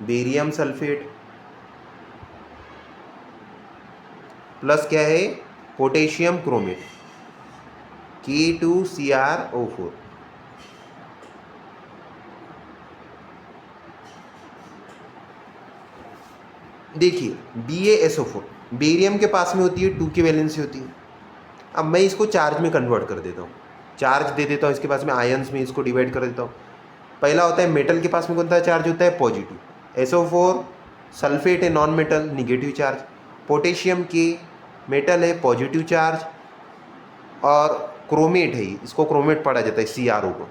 [SPEAKER 1] बेरियम सल्फेट प्लस क्या है? Potassium chromate K2CrO4। देखिए BaSO4 बेरियम के पास में होती है, 2 की वैलेंसी होती है। अब मैं इसको चार्ज में कन्वर्ट कर देता हूँ, चार्ज दे देता हूँ इसके पास में, आयंस में इसको डिवाइड कर देता हूँ। पहला होता है मेटल के पास में कौन सा चार्ज होता है? पॉजिटिव। SO4 सल्फेट है non metal, negative charge. Potassium के मेटल है, पॉजिटिव चार्ज। और क्रोमेट है, इसको क्रोमेट पढ़ा जाता है CrO को,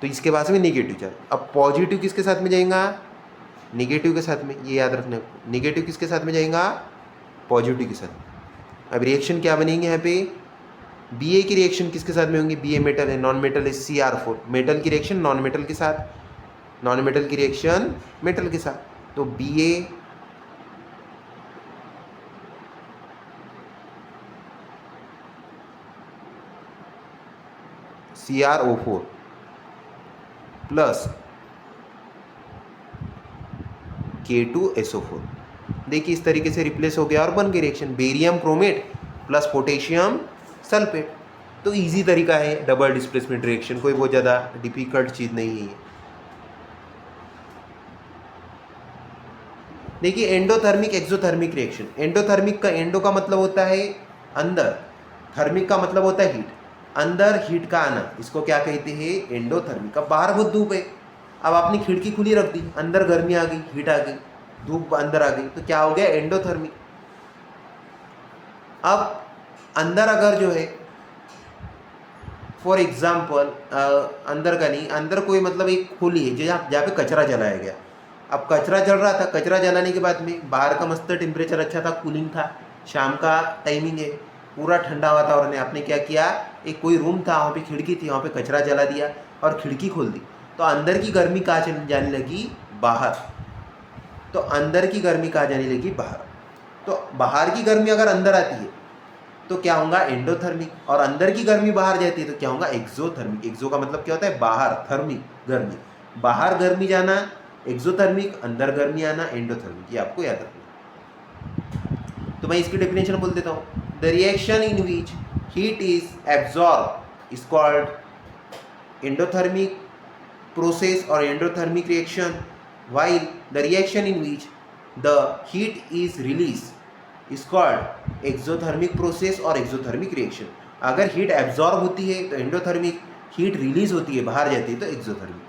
[SPEAKER 1] तो इसके पास में निगेटिव चार्ज। अब पॉजिटिव किसके साथ में जाएगा? निगेटिव के साथ में, ये याद रखना है। निगेटिव किसके साथ में जाएगा? पॉजिटिव के साथ। अब रिएक्शन क्या बनेंगे यहाँ पे? Ba की रिएक्शन किसके साथ में होंगी? Ba मेटल है, नॉन मेटल है Cr4। मेटल की रिएक्शन नॉन मेटल के साथ, नॉन मेटल की रिएक्शन मेटल के साथ। तो Ba CrO4 प्लस K2SO4। देखिए इस तरीके से रिप्लेस हो गया और बन गई reaction barium chromate plus potassium sulphate. तो इजी तरीका है डबल डिस्प्लेसमेंट रिएक्शन, कोई बहुत ज़्यादा डिफिकल्ट चीज़ नहीं है। देखिए एंडोथर्मिक एक्सोथर्मिक रिएक्शन। एंडोथर्मिक का, एंडो का मतलब होता है अंदर, थर्मिक का मतलब होता है हीट, अंदर हीट का आना, इसको क्या कहते हैं? एंडोथर्मिक। अब बाहर बहुत धूप है, अब आपने खिड़की खुली रख दी, अंदर गर्मी आ गई, हीट आ गई, धूप अंदर आ गई, तो क्या हो गया? एंडोथर्मिक। अब अंदर अगर जो है फॉर एग्जाम्पल अंदर का नहीं, अंदर कोई मतलब एक खुली है जहाँ पे कचरा जलाया गया। अब कचरा जल रहा था, कचरा जलाने के बाद में बाहर का मस्त टेम्परेचर अच्छा था, कूलिंग था, शाम का टाइमिंग है, पूरा ठंडा वातावरण है। आपने क्या किया? एक कोई रूम था, वहाँ पे खिड़की थी, वहाँ पे कचरा जला दिया और खिड़की खोल दी, तो अंदर की गर्मी कहाँ जाने लगी? बाहर। तो अंदर की गर्मी कहाँ जाने लगी? बाहर। तो बाहर की गर्मी अगर अंदर आती है तो क्या होगा? एंडोथर्मिक। और अंदर की गर्मी बाहर जाती है तो क्या होगा? एक्सोथर्मिक। एक्सो का मतलब क्या होता है? बाहर, थर्मिक गर्मी, बाहर गर्मी जाना एक्सोथर्मिक, अंदर गर्मी आना एंडोथर्मिक। ये आपको याद रखना। तो मैं इसकी डेफिनेशन बोल देता हूँ। The reaction in which heat is absorb is called endothermic process or endothermic reaction, while the reaction in which the heat is released is called exothermic process or exothermic reaction। अगर heat absorb होती है तो endothermic, heat release होती है बाहर जाती है तो एक्सोथर्मिक।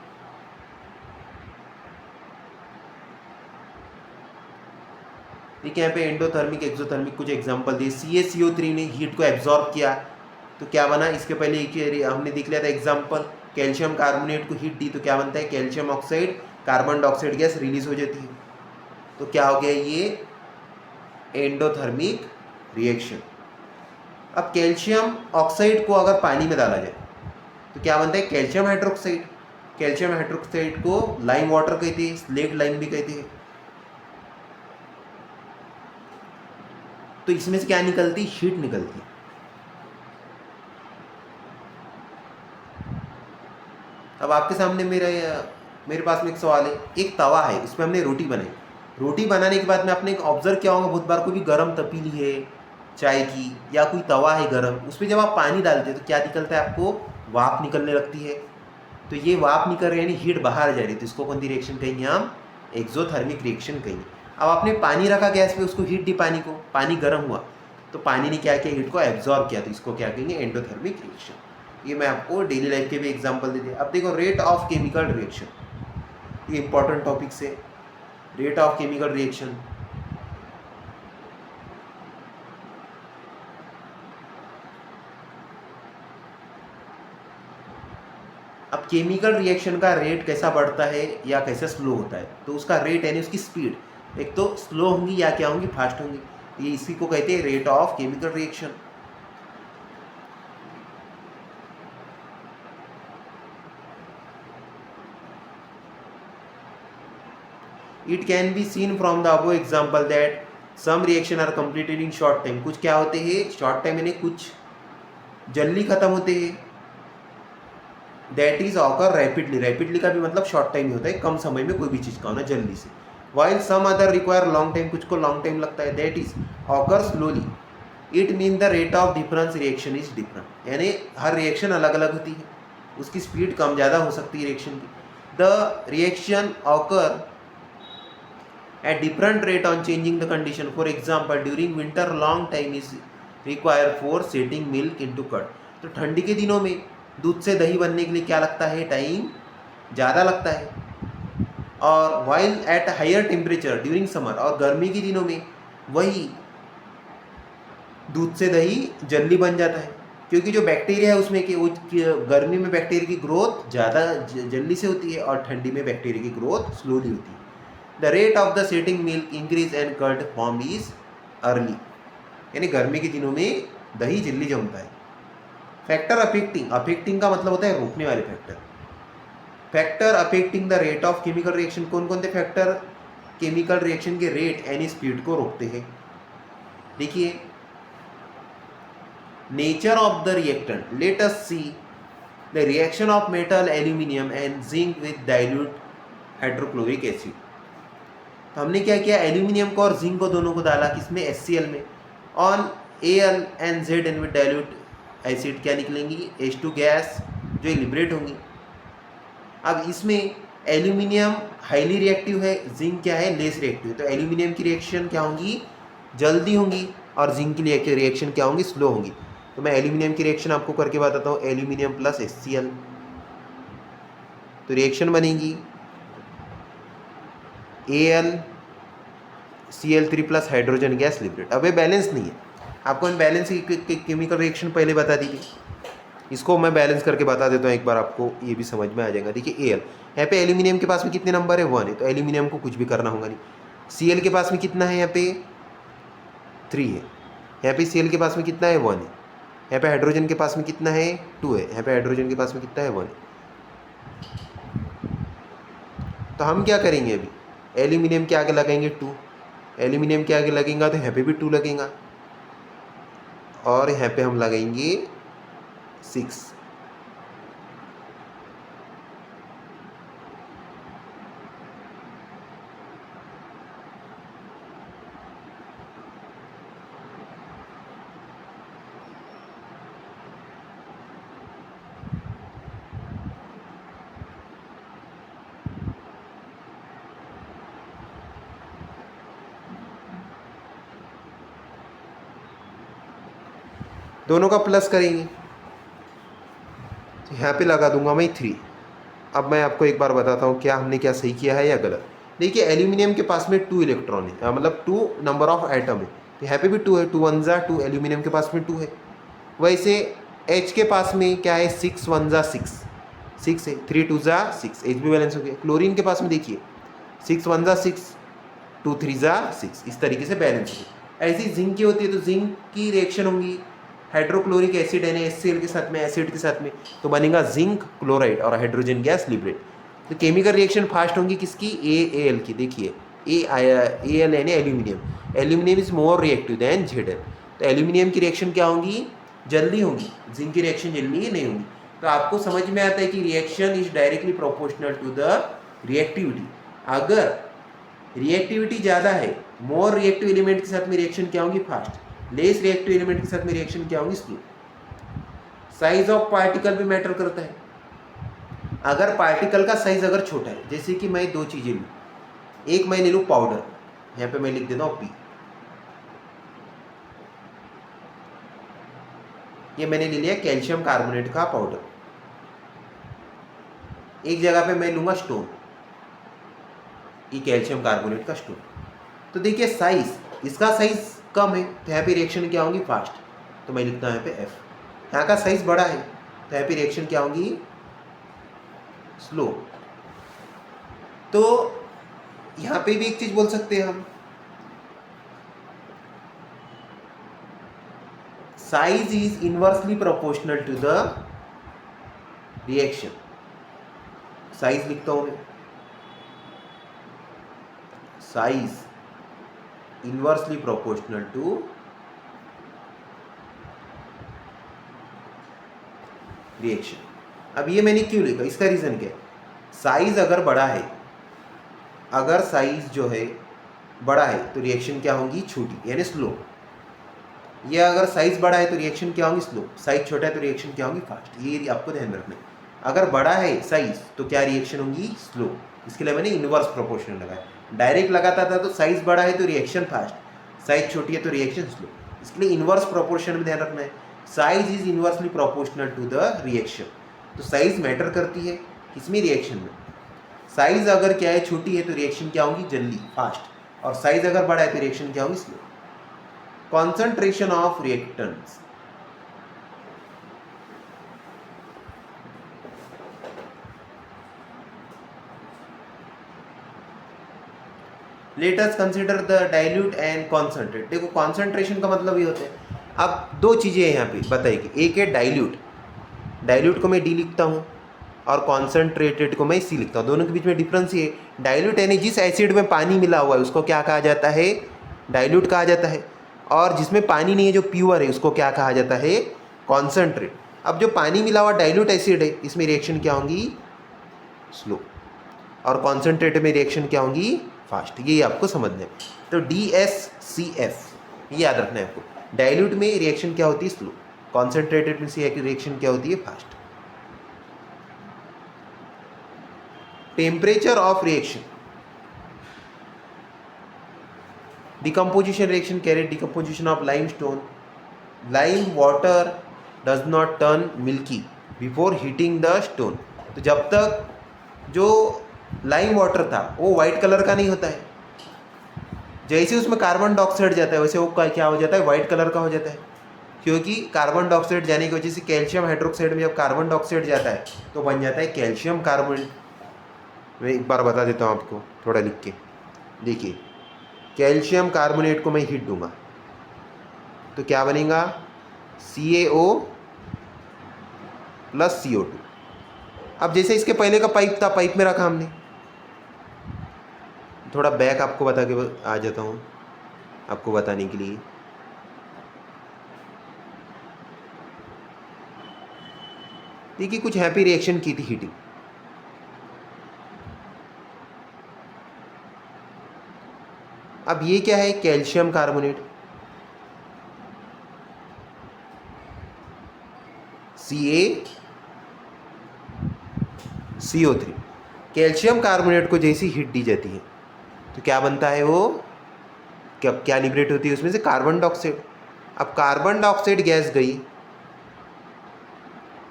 [SPEAKER 1] ठीक है, यहाँ पे एंडोथर्मिक एक्सोथर्मिक कुछ एग्जांपल दिए। CaCO3 ने हीट को एब्जॉर्ब किया तो क्या बना? इसके पहले एक हमने देख लिया था एग्जांपल, कैल्शियम कार्बोनेट को हीट दी तो क्या बनता है? Calcium oxide, carbon dioxide gas release हो जाती है। तो क्या हो गया? ये एंडोथर्मिक रिएक्शन। अब कैल्शियम ऑक्साइड को अगर पानी में डाला जाए तो क्या बनता है? Calcium hydroxide. कैल्शियम हाइड्रोक्साइड को लाइम वाटर कहते हैं, स्लेट लाइम भी कहते हैं। तो इसमें से क्या निकलती? हीट निकलती। अब आपके सामने मेरे पास में एक सवाल है। एक तवा है, इसमें हमने रोटी बनाई, रोटी बनाने के बाद में आपने एक ऑब्जर्व किया होगा बहुत बार, कोई भी गर्म तपीली है चाय की या कोई तवा है गर्म, उसमें जब आप पानी डालते हैं तो क्या निकलता है? आपको वाप निकलने लगती है। तो ये वाप निकल रही है, यानी हीट बाहर जा रही है, तो इसको कौन सी रिएक्शन कहेंगे? हम एक्सोथर्मिक रिएक्शन कहेंगे। अब आपने पानी रखा गैस पे, उसको हीट दी पानी को, पानी गर्म हुआ तो पानी ने क्या किया, हीट को एब्जॉर्ब किया, तो इसको क्या कहेंगे, एंडोथर्मिक रिएक्शन। ये मैं आपको डेली लाइफ के भी एग्जांपल दे दिया। अब देखो रेट ऑफ केमिकल रिएक्शन, ये इंपॉर्टेंट टॉपिक से, रेट ऑफ केमिकल रिएक्शन। अब केमिकल रिएक्शन का रेट कैसा बढ़ता है या कैसे स्लो होता है, तो उसका रेट यानी उसकी स्पीड एक तो स्लो होंगी या क्या होंगी, फास्ट होंगी। ये इसी को कहते हैं rate of chemical reaction. It can be seen from the above example that some reaction are completed in short time. कुछ क्या होते हैं शॉर्ट टाइम, यानी कुछ जल्दी खत्म होते हैं। That is occur rapidly, rapidly का भी मतलब शॉर्ट टाइम ही होता है, कम समय में कोई भी चीज़ का होना जल्दी से। While some other require long time, कुछ को लॉन्ग टाइम लगता है। That is occur slowly. It mean the rate of difference reaction is different, यानी हर रिएक्शन अलग अलग होती है, उसकी स्पीड कम ज़्यादा हो सकती है रिएक्शन की। The reaction occur at different rate on changing the condition. For example, during winter long time is required for setting milk into curd. तो ठंडी के दिनों में दूध से दही बनने के लिए क्या लगता है, टाइम ज़्यादा लगता है। और while at higher temperature during summer, और गर्मी के दिनों में वही दूध से दही जल्दी बन जाता है, क्योंकि जो बैक्टीरिया है उसमें कि वो गर्मी में बैक्टीरिया की ग्रोथ ज़्यादा जल्दी से होती है और ठंडी में बैक्टीरिया की ग्रोथ स्लोली होती है। The rate of the setting milk increase and curd form is early, यानी गर्मी के दिनों में दही जल्दी जमता है। फैक्टर अफेक्टिंग, अफेक्टिंग का मतलब होता है रोकने वाले factor. Factor affecting the rate of chemical reaction, कौन कौन से फैक्टर केमिकल रिएक्शन के रेट यानी स्पीड को रोकते हैं। देखिए, nature of the reactant, let us see the reaction of metal aluminium and zinc with dilute hydrochloric acid. तो हमने क्या किया, एल्यूमिनियम को और जिंक को दोनों को डाला किसमें, HCl में। On Al and Zn with dilute acid क्या निकलेंगी, H2 गैस जो लिबरेट होंगी। अब इसमें एल्यूमिनियम हाईली रिएक्टिव है, जिंक क्या है, लेस रिएक्टिव है। तो एल्यूमिनियम की रिएक्शन क्या होंगी, जल्दी होंगी, और जिंक की रिएक्शन क्या होंगी, स्लो होंगी। तो मैं एल्यूमिनियम की रिएक्शन आपको करके बताता हूँ, एल्यूमिनियम प्लस HCl, तो रिएक्शन बनेगी AlCl3 plus hydrogen gas liberate. अब ये बैलेंस नहीं है, आपको इन बैलेंस की केमिकल रिएक्शन पहले बता दी गई, इसको मैं बैलेंस करके बता देता हूँ एक बार, आपको ये भी समझ में आ जाएगा। देखिए Al, यहाँ पे एल्यूमिनियम के पास में कितने नंबर है, 1 है, तो एल्यूमिनियम को कुछ भी करना होगा नहीं। Cl के पास में कितना है, यहाँ पे 3 है, यहाँ पे Cl के पास में कितना है, 1 है, यहाँ पे हाइड्रोजन के पास में कितना है, 2 है, यहाँ पे हाइड्रोजन के पास में कितना है, 1 है। तो हम क्या करेंगे, अभी एल्यूमिनियम के आगे लगाएंगे 2, एल्यूमिनियम के आगे लगेगा तो यहाँ पे भी 2 लगेगा, और यहाँ पे हम लगाएंगे 6। दोनों का प्लस करेंगे, तो यहाँ पे लगा दूंगा मैं 3। अब मैं आपको एक बार बताता हूँ क्या हमने क्या सही किया है या गलत। देखिए, एल्यूमिनियम के पास में 2 इलेक्ट्रॉन है, मतलब 2 नंबर ऑफ एटम है, तो यहाँ पे भी 2 है, 2 1 जा 2, एल्यूमिनियम के पास में 2 है। वैसे H के पास में क्या है, 6 1 जा 6 है, 3 2 जा 6, H भी बैलेंस हो गया। क्लोरीन के पास में देखिए 6 1 जा 6, 2 3 जा 6, इस तरीके से बैलेंस हो गया। ऐसी जिंक की होती है, तो जिंक की रिएक्शन होंगी हाइड्रोक्लोरिक एसिड यानी HCl के साथ में, एसिड के साथ में, तो बनेगा जिंक क्लोराइड और हाइड्रोजन गैस लिबरेट। तो केमिकल रिएक्शन फास्ट होंगी किसकी, AL की। देखिए AL यानी aluminium, aluminium is more reactive than Zn, तो एल्यूमिनियम की रिएक्शन क्या होंगी, जल्दी होंगी, जिंक की रिएक्शन जल्दी नहीं होंगी। तो आपको समझ में आता है कि reaction is directly proportional to the reactivity. अगर रिएक्टिविटी ज़्यादा है, मोर रिएक्टिव एलिमेंट के साथ में रिएक्शन क्या होंगी, फास्ट, लेस रिएक्टिव एलिमेंट के साथ में रिएक्शन क्या होंगी, स्लो। साइज ऑफ पार्टिकल भी मैटर करता है। अगर पार्टिकल का साइज अगर छोटा है, जैसे कि मैं 2 चीज़ें लूँ, एक मैं ले लूँ पाउडर, यहाँ पे मैं लिख देता हूँ P, ये मैंने ले लिया कैल्शियम कार्बोनेट का पाउडर। एक जगह पे मैं लूँगा स्टोन, ये कैल्शियम कार्बोनेट का स्टोन। तो देखिए साइज, इसका साइज कम है तो यहाँ पे रिएक्शन क्या होगी, फास्ट। तो मैं लिखता हूँ यहाँ पे एफ। यहाँ का साइज बड़ा है तो यहाँ पे रिएक्शन क्या होगी, स्लो। तो यहाँ पे भी एक चीज बोल सकते हैं हम, size is inversely proportional to the reaction. Size लिखता हूं मैं, size inversely proportional to reaction. अब ये मैंने क्यों लिखा, इसका रीजन क्या है, साइज अगर बड़ा है, अगर साइज जो है बड़ा है तो रिएक्शन क्या होगी, छोटी यानी स्लो। या अगर साइज बड़ा है तो रिएक्शन क्या होगी, स्लो। साइज छोटा है तो रिएक्शन क्या होगी, फास्ट। ये आपको ध्यान रखना है। अगर बड़ा है साइज तो क्या रिएक्शन होगी, स्लो। इसके लिए मैंने इनवर्स प्रोपोर्शनल लगाया। डायरेक्ट लगाता था तो साइज बड़ा है तो रिएक्शन फास्ट, साइज छोटी है तो रिएक्शन स्लो। इसके लिए इनवर्स प्रोपोर्शन में ध्यान रखना है। Size is inversely proportional to the reaction. तो साइज मैटर करती है इसमें, रिएक्शन में। साइज अगर क्या है, छोटी है तो रिएक्शन क्या होगी, जल्दी, फास्ट। और साइज अगर बड़ा है तो रिएक्शन क्या होगी, slow. concentration of reactants, let us consider the dilute and concentrate। देखो concentration का मतलब ये होता है, अब दो चीज़ें यहाँ पे बताएगी। एक है डाइल्यूट, डाइल्यूट को मैं डी लिखता हूँ और कॉन्सेंट्रेटेड को मैं सी लिखता हूँ। दोनों के बीच में डिफरेंस ये है, डाइल्यूट यानी जिस एसिड में पानी मिला हुआ है उसको क्या कहा जाता है, डाइल्यूट कहा जाता है। और जिसमें पानी नहीं है, जो प्योर है, उसको क्या कहा जाता है, कॉन्सेंट्रेट। अब जो पानी मिला हुआ डाइल्यूट एसिड है, इसमें रिएक्शन क्या होंगी, स्लो। और कॉन्सेंट्रेट में रिएक्शन क्या होंगी, फास्ट। ये आपको समझना है। तो DSCF ये याद रखना है आपको। डाइल्यूट में रिएक्शन क्या होती है, स्लो। कॉन्सेंट्रेटेड में से रिएक्शन क्या होती है, fast. Temperature of reaction, decomposition reaction carried decomposition of limestone. Lime water does not turn milky before heating the stone। तो जब तक जो लाइम वाटर था वो वाइट कलर का नहीं होता है, जैसे उसमें कार्बन डाइऑक्साइड जाता है वैसे वो क्या हो जाता है, वाइट कलर का हो जाता है। क्योंकि कार्बन डाइऑक्साइड जाने की वजह से कैल्शियम हाइड्रोक्साइड में जब कार्बन डाइऑक्साइड जाता है तो बन जाता है कैल्शियम कार्बोनेट। मैं एक बार बता देता हूँ आपको थोड़ा लिख के, देखिए कैल्शियम कार्बोनेट को मैं हीट दूंगा तो क्या बनेगा, CaO प्लस CO2। अब जैसे इसके पहले का पाइप था, पाइप में रखा हमने, थोड़ा बैक आपको बता के आ जाता हूँ आपको बताने के लिए। देखिए कुछ हैप्पी रिएक्शन की थी हीटिंग। अब ये क्या है, calcium carbonate, CaCO3। Calcium carbonate को जैसी हीट दी जाती है तो क्या बनता है, वो क्या लिबरेट होती है उसमें से, कार्बन डाइऑक्साइड। अब कार्बन डाइऑक्साइड गैस गई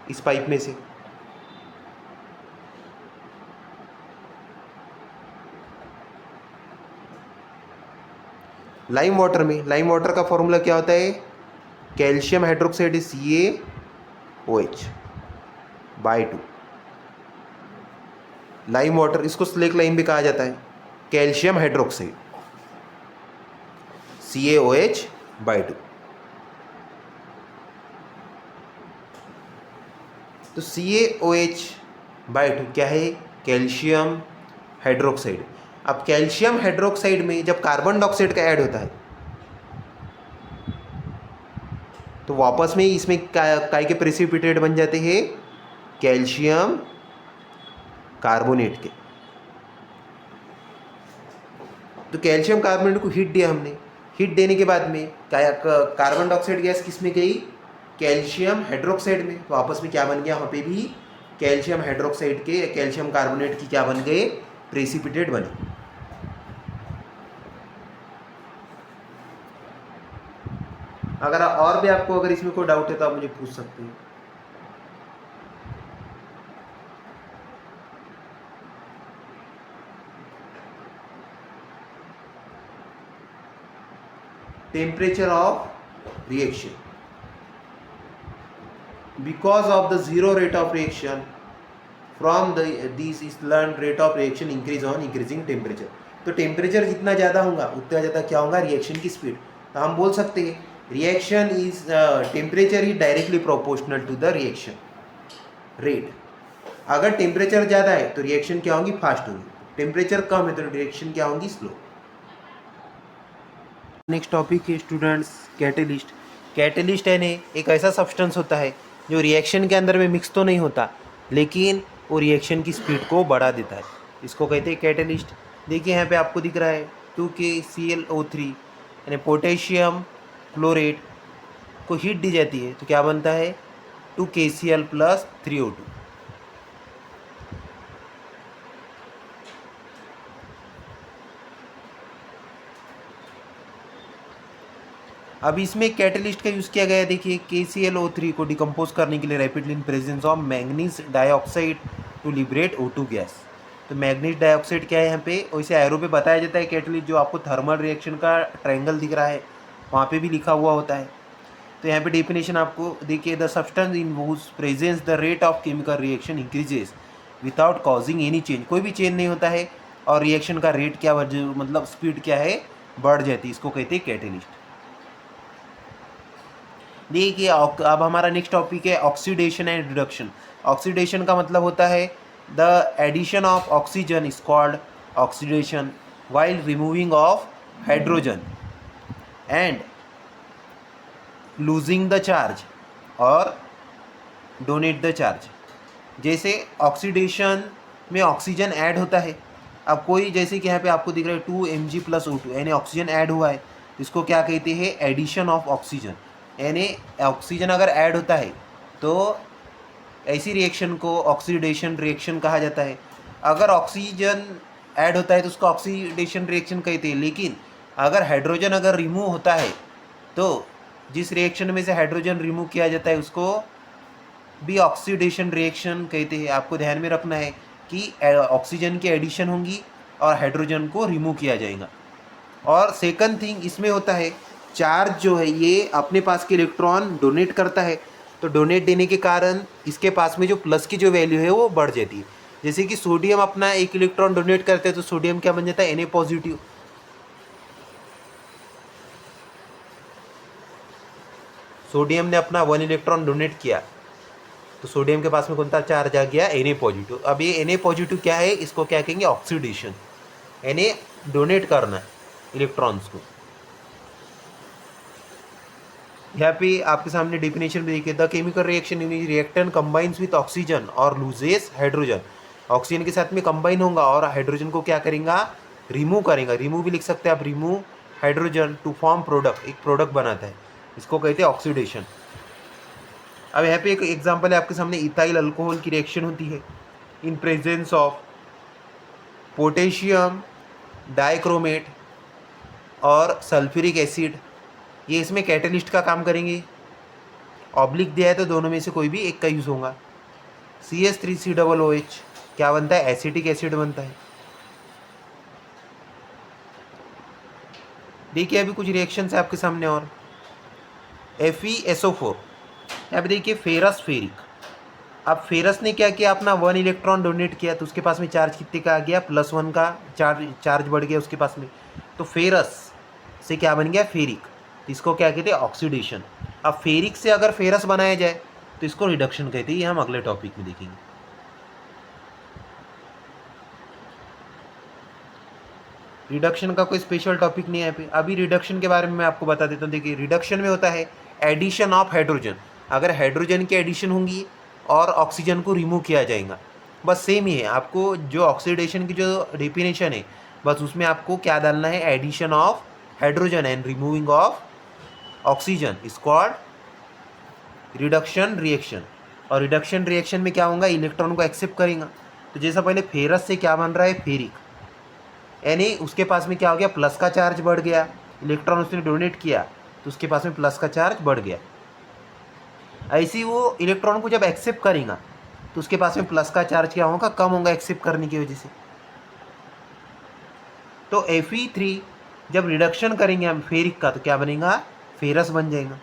[SPEAKER 1] इस पाइप में से, लाइम वाटर में। लाइम वाटर का फॉर्मूला क्या होता है, calcium hydroxide is CaOH/2। Lime water, इसको स्लेक लाइम भी कहा जाता है, कैल्शियम हाइड्रोक्साइड CaOH/2। तो CaOH/2 क्या है, कैल्शियम हाइड्रोक्साइड। अब कैल्शियम हाइड्रोक्साइड में जब कार्बन डाइऑक्साइड का ऐड होता है तो वापस में इसमें काय के प्रेसिपिटेट बन जाते हैं, कैल्शियम कार्बोनेट के। तो कैल्शियम कार्बोनेट को हीट दिया हमने, हीट देने के बाद में कार्बन डाइऑक्साइड गैस किस में गई, कैल्शियम हाइड्रोक्साइड में। तो आपस में क्या बन गया, वहाँ पे भी कैल्शियम हाइड्रोक्साइड के कैल्शियम कार्बोनेट की क्या बन गए, प्रेसिपिटेट बने। अगर और भी आपको अगर इसमें कोई डाउट है तो आप मुझे पूछ सकते हैं। Temperature of reaction, because of the zero rate of reaction from this is learned rate of reaction increase on increasing temperature। तो टेम्परेचर जितना ज़्यादा होगा उतना ज़्यादा क्या होगा, रिएक्शन की स्पीड। तो हम बोल सकते हैं reaction is temperature is directly proportional to the reaction rate. अगर टेम्परेचर ज़्यादा है तो रिएक्शन क्या होगी, फास्ट होगी। टेम्परेचर कम है तो रिएक्शन क्या होगी, स्लो। नेक्स्ट टॉपिक है स्टूडेंट्स कैटेलिस्ट। कैटेलिस्ट यानी एक ऐसा सब्सटेंस होता है जो रिएक्शन के अंदर में मिक्स तो नहीं होता लेकिन वो रिएक्शन की स्पीड को बढ़ा देता है, इसको कहते हैं कैटेलिस्ट। देखिए यहाँ पे आपको दिख रहा है 2KClO3 यानी पोटेशियम क्लोरेट को हीट दी जाती है तो क्या बनता है 2KCl + 3O2। अब इसमें कैटेलिस्ट का यूज़ किया गया है। देखिए KClO3 को डिकम्पोज करने के लिए rapidly in presence of manganese dioxide to liberate O2 gas. तो मैंगनीज डाइऑक्साइड क्या है यहाँ पे, वैसे एरो पे बताया जाता है कैटेलिस्ट, जो आपको थर्मल रिएक्शन का ट्रायंगल दिख रहा है वहाँ पे भी लिखा हुआ होता है। तो यहाँ पे डेफिनेशन आपको देखिए, the substance in whose presence the rate of chemical reaction increases without causing any change. कोई भी चेंज नहीं होता है और रिएक्शन का रेट क्या मतलब स्पीड क्या है, बढ़ जाती है, इसको कहते हैं कैटेलिस्ट। देखिए अब हमारा नेक्स्ट टॉपिक है ऑक्सीडेशन एंड रिडक्शन। ऑक्सीडेशन का मतलब होता है the addition of oxygen is called oxidation while removing of hydrogen and losing the charge और डोनेट द चार्ज। जैसे ऑक्सीडेशन में ऑक्सीजन ऐड होता है। अब कोई जैसे कि यहाँ पे आपको दिख रहा है 2 Mg + O2 यानी ऑक्सीजन ऐड हुआ है, इसको क्या कहते हैं, एडिशन ऑफ ऑक्सीजन। यानी ऑक्सीजन अगर ऐड होता है तो ऐसी रिएक्शन को ऑक्सीडेशन रिएक्शन कहा जाता है। अगर ऑक्सीजन ऐड होता है तो उसको ऑक्सीडेशन रिएक्शन कहते हैं। लेकिन अगर हाइड्रोजन अगर रिमूव होता है तो जिस रिएक्शन में से हाइड्रोजन रिमूव किया जाता है उसको भी ऑक्सीडेशन रिएक्शन कहते हैं। आपको ध्यान में रखना है कि ऑक्सीजन की एडिशन होंगी और हाइड्रोजन को रिमूव किया जाएगा। और सेकंड थिंग इसमें होता है, चार्ज जो है ये अपने पास के इलेक्ट्रॉन डोनेट करता है, तो डोनेट देने के कारण इसके पास में जो प्लस की जो वैल्यू है वो बढ़ जाती है। जैसे कि सोडियम अपना 1 इलेक्ट्रॉन डोनेट करते हैं तो सोडियम क्या बन जाता है, Na पॉजिटिव। सोडियम ने अपना 1 इलेक्ट्रॉन डोनेट किया तो सोडियम के पास में कौन सा चार्ज आ गया, Na पॉजिटिव। अब ये Na पॉजिटिव क्या है, इसको क्या कहेंगे, ऑक्सीडेशन। Na डोनेट करना इलेक्ट्रॉन्स को। यहाँ पे आपके सामने डेफिनेशन भी देखिए, the chemical reaction in reactant combines with oxygen और लूजेस हाइड्रोजन। ऑक्सीजन के साथ में कंबाइन होगा और हाइड्रोजन को क्या करेगा, रिमूव करेगा। रिमूव भी लिख सकते हैं आप, remove hydrogen to form product, एक प्रोडक्ट बनाता है, इसको कहते हैं ऑक्सीडेशन। अब यहाँ पे एक एग्जाम्पल है आपके सामने, इथाइल अल्कोहल की रिएक्शन होती है इन प्रेजेंस ऑफ पोटेशियम डाइक्रोमेट और सल्फ्यूरिक एसिड। ये इसमें कैटेलिस्ट का काम करेंगे। ऑब्लिक दिया है तो दोनों में से कोई भी एक का यूज़ होगा। CH3COOH क्या बनता है, एसिटिक एसिड बनता है। देखिए अभी कुछ रिएक्शंस है आपके सामने और FeSO4। यहाँ पे देखिए फेरस फेरिक। अब फेरस ने क्या किया, अपना 1 इलेक्ट्रॉन डोनेट किया तो उसके पास में चार्ज कितने का आ गया, +1 का चार्ज बढ़ गया उसके पास में। तो फेरस से क्या बन गया, फेरिक। इसको क्या कहते हैं, ऑक्सीडेशन। अब फेरिक से अगर फेरस बनाया जाए तो इसको रिडक्शन कहते हैं। ये हम अगले टॉपिक में देखेंगे। रिडक्शन का कोई स्पेशल टॉपिक नहीं है यहाँ पे। अभी रिडक्शन के बारे में मैं आपको बता देता हूँ। देखिए रिडक्शन में होता है एडिशन ऑफ हाइड्रोजन। अगर हाइड्रोजन की एडिशन होंगी और ऑक्सीजन को रिमूव किया जाएगा, बस सेम ही है। आपको जो ऑक्सीडेशन की जो डेफिनेशन है बस उसमें आपको क्या डालना है, addition of hydrogen and removing of oxygen is called reduction reaction. और रिडक्शन रिएक्शन में क्या होगा, इलेक्ट्रॉन को एक्सेप्ट करेगा। तो जैसा पहले फेरस से क्या बन रहा है, फेरिक, यानी उसके पास में क्या हो गया, प्लस का चार्ज बढ़ गया, इलेक्ट्रॉन उसने डोनेट किया तो उसके पास में प्लस का चार्ज बढ़ गया। ऐसे ही वो इलेक्ट्रॉन को जब एक्सेप्ट करेगा तो उसके पास में प्लस का चार्ज क्या होगा, कम होगा एक्सेप्ट करने की वजह से। तो Fe3 जब रिडक्शन करेंगे हम फेरिक का तो क्या बनेगा, फेरस बन जाएगा।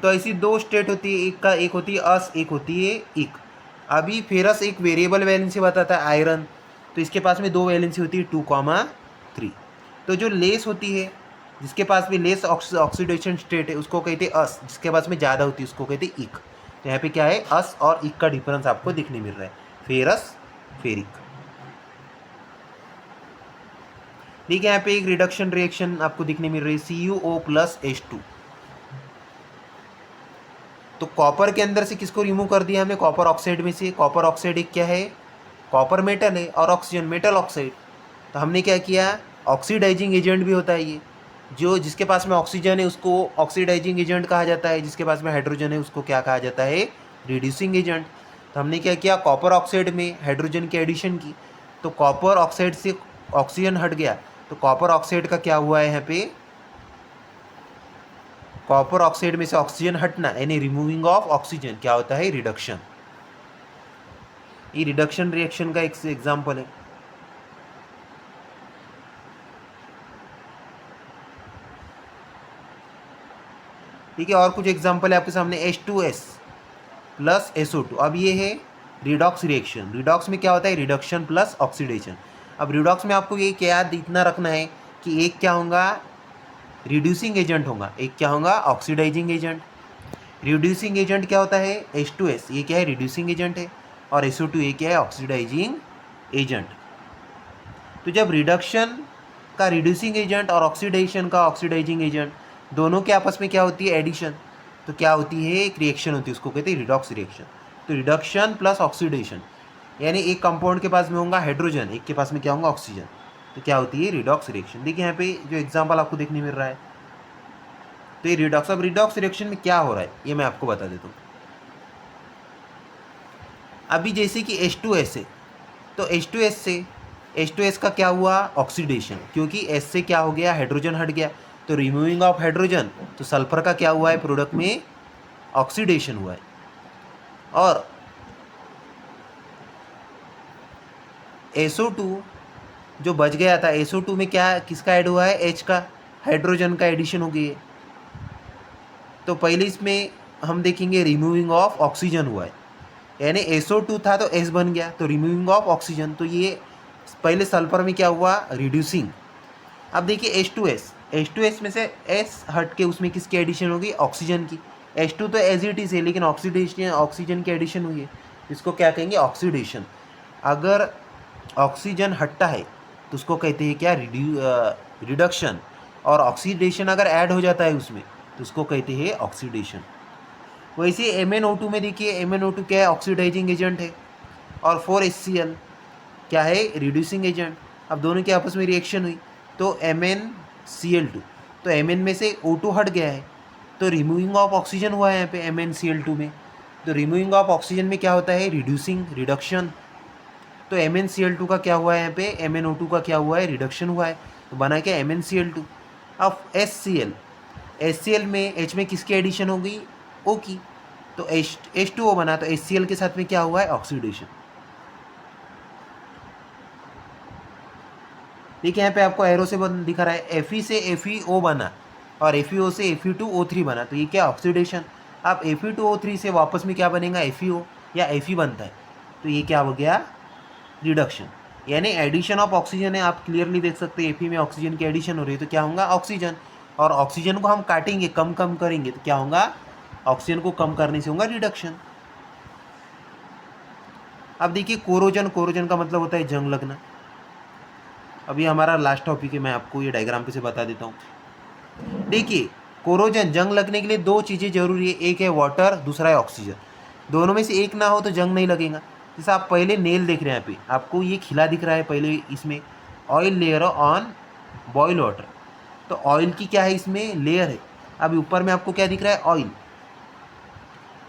[SPEAKER 1] तो ऐसी दो स्टेट होती है, एक होती है अस, एक होती है इक। अभी फेरस एक वेरिएबल वैलेंसी बताता है आयरन, तो इसके पास में दो वैलेंसी होती है 2,3। तो जो लेस होती है, जिसके पास भी लेस ऑक्सीडेशन स्टेट है उसको कहते हैं अस, जिसके पास में ज़्यादा होती है उसको कहते हैं इक। तो यहाँ पे क्या है, अस और इक का डिफरेंस आपको दिखने मिल रहा है, फेरस फेरिक। ठीक है, यहाँ पे एक रिडक्शन रिएक्शन आपको दिखने मिल रही है CuO+H2। तो कॉपर के अंदर से किसको रिमूव कर दिया हमने, कॉपर ऑक्साइड में से। कॉपर ऑक्साइड एक क्या है, कॉपर मेटल है, और ऑक्सीजन मेटल ऑक्साइड। तो हमने क्या किया, ऑक्सीडाइजिंग एजेंट भी होता है ये, जो जिसके पास में ऑक्सीजन है उसको ऑक्सीडाइजिंग एजेंट कहा जाता है, जिसके पास में हाइड्रोजन है उसको क्या कहा जाता है, रिड्यूसिंग एजेंट। तो हमने क्या किया, कॉपर ऑक्साइड में हाइड्रोजन की एडिशन की, तो कॉपर ऑक्साइड से ऑक्सीजन हट गया, तो कॉपर ऑक्साइड का क्या हुआ है यहाँ पे, कॉपर ऑक्साइड में से ऑक्सीजन हटना यानी रिमूविंग ऑफ ऑक्सीजन क्या होता है, रिडक्शन। ये रिडक्शन रिएक्शन का एक एग्जांपल है। ठीक है, और कुछ एग्जांपल है आपके सामने, H2S प्लस SO2। अब ये है रिडॉक्स रिएक्शन। रिडॉक्स में क्या होता है, रिडक्शन प्लस ऑक्सीडेशन। अब रिडॉक्स में आपको ये क्या याद इतना रखना है कि एक क्या होगा, रिड्यूसिंग एजेंट होगा, एक क्या होगा, ऑक्सीडाइजिंग एजेंट। रिड्यूसिंग एजेंट क्या होता है, H2S, ये क्या है, रिड्यूसिंग एजेंट है, और SO2 ये क्या है, ऑक्सीडाइजिंग एजेंट। तो जब रिडक्शन का रिड्यूसिंग एजेंट और ऑक्सीडेशन का ऑक्सीडाइजिंग एजेंट दोनों के आपस में क्या होती है, एडिशन, तो क्या होती है, एक रिएक्शन होती है, उसको कहते हैं रिडॉक्स रिएक्शन। तो रिडक्शन प्लस ऑक्सीडेशन, यानी एक कंपाउंड के पास में होगा हाइड्रोजन, एक के पास में क्या होगा, ऑक्सीजन, तो क्या होती है, रिडॉक्स रिएक्शन। देखिए यहाँ पे जो एग्जाम्पल आपको देखने मिल रहा है, तो ये रिडॉक्स। अब रिडॉक्स रिएक्शन में क्या हो रहा है ये मैं आपको बता देता हूँ। अभी जैसे कि H2S है, तो H2S से H2S का क्या हुआ, ऑक्सीडेशन, क्योंकि S से क्या हो गया, हाइड्रोजन हट गया, तो रिमूविंग ऑफ हाइड्रोजन, तो सल्फर का क्या हुआ है, प्रोडक्ट में ऑक्सीडेशन हुआ है। और SO2 जो बच गया था, SO2 में क्या किसका ऐड हुआ है, H का, हाइड्रोजन का एडिशन हो गई है। तो पहले इसमें हम देखेंगे रिमूविंग ऑफ ऑक्सीजन हुआ है, यानी SO2 था तो S बन गया, तो रिमूविंग ऑफ ऑक्सीजन, तो ये पहले सल्फर में क्या हुआ, रिड्यूसिंग। अब देखिए H2S में से S हट के उसमें किसकी एडिशन होगी, ऑक्सीजन की। H2 तो एज इट इज है, लेकिन ऑक्सीजन की एडिशन हुई है, इसको क्या कहेंगे, ऑक्सीडेशन। अगर ऑक्सीजन हटता है तो उसको कहते हैं क्या, रिडक्शन। और ऑक्सीडेशन अगर ऐड हो जाता है उसमें तो उसको कहते हैं ऑक्सीडेशन। वैसे MnO2 में देखिए, MnO2 क्या है, ऑक्सीडाइजिंग एजेंट है, और 4HCl क्या है, रिड्यूसिंग एजेंट। अब दोनों के आपस में रिएक्शन हुई तो MnCl2, तो Mn में से O2 हट गया है, तो रिमूविंग ऑफ ऑक्सीजन हुआ है यहाँ पे MnCl2 में। तो रिमूविंग ऑफ ऑक्सीजन में क्या होता है, रिड्यूसिंग, रिडक्शन। तो MnCl2 का क्या हुआ है यहाँ पे, MnO2 का क्या हुआ है, रिडक्शन हुआ है, तो बना क्या, MnCl2। अब HCl में H में किसकी एडिशन हो गई, O की, तो H2O बना, तो HCl के साथ में क्या हुआ है, ऑक्सीडेशन। देखिए यहाँ पे आपको एरो से दिखा रहा है, Fe से FeO बना और FeO से Fe2O3 बना, तो ये क्या, ऑक्सीडेशन। अब Fe2O3 से वापस में क्या बनेगा, FeO या Fe बनता है, तो ये क्या हो गया, रिडक्शन, यानी एडिशन ऑफ ऑक्सीजन है। आप क्लियरली देख सकते हैं Fe में ऑक्सीजन की एडिशन हो रही है, तो क्या होगा, ऑक्सीजन। और ऑक्सीजन को हम काटेंगे, कम करेंगे, तो क्या होगा, ऑक्सीजन को कम करने से होगा रिडक्शन। अब देखिए कोरोजन का मतलब होता है जंग लगना। अभी हमारा लास्ट टॉपिक है, मैं आपको ये डायग्राम पे से बता देता हूँ। देखिए कोरोजन, जंग लगने के लिए दो चीज़ें जरूरी है, एक है वाटर, दूसरा है ऑक्सीजन। दोनों में से एक ना हो तो जंग नहीं लगेगा। जैसे आप पहले नेल देख रहे हैं, यहाँ पे आपको ये खिला दिख रहा है, पहले इसमें oil layer on boil water, तो ऑयल की क्या है, इसमें लेयर है। अभी ऊपर में आपको क्या दिख रहा है, ऑयल,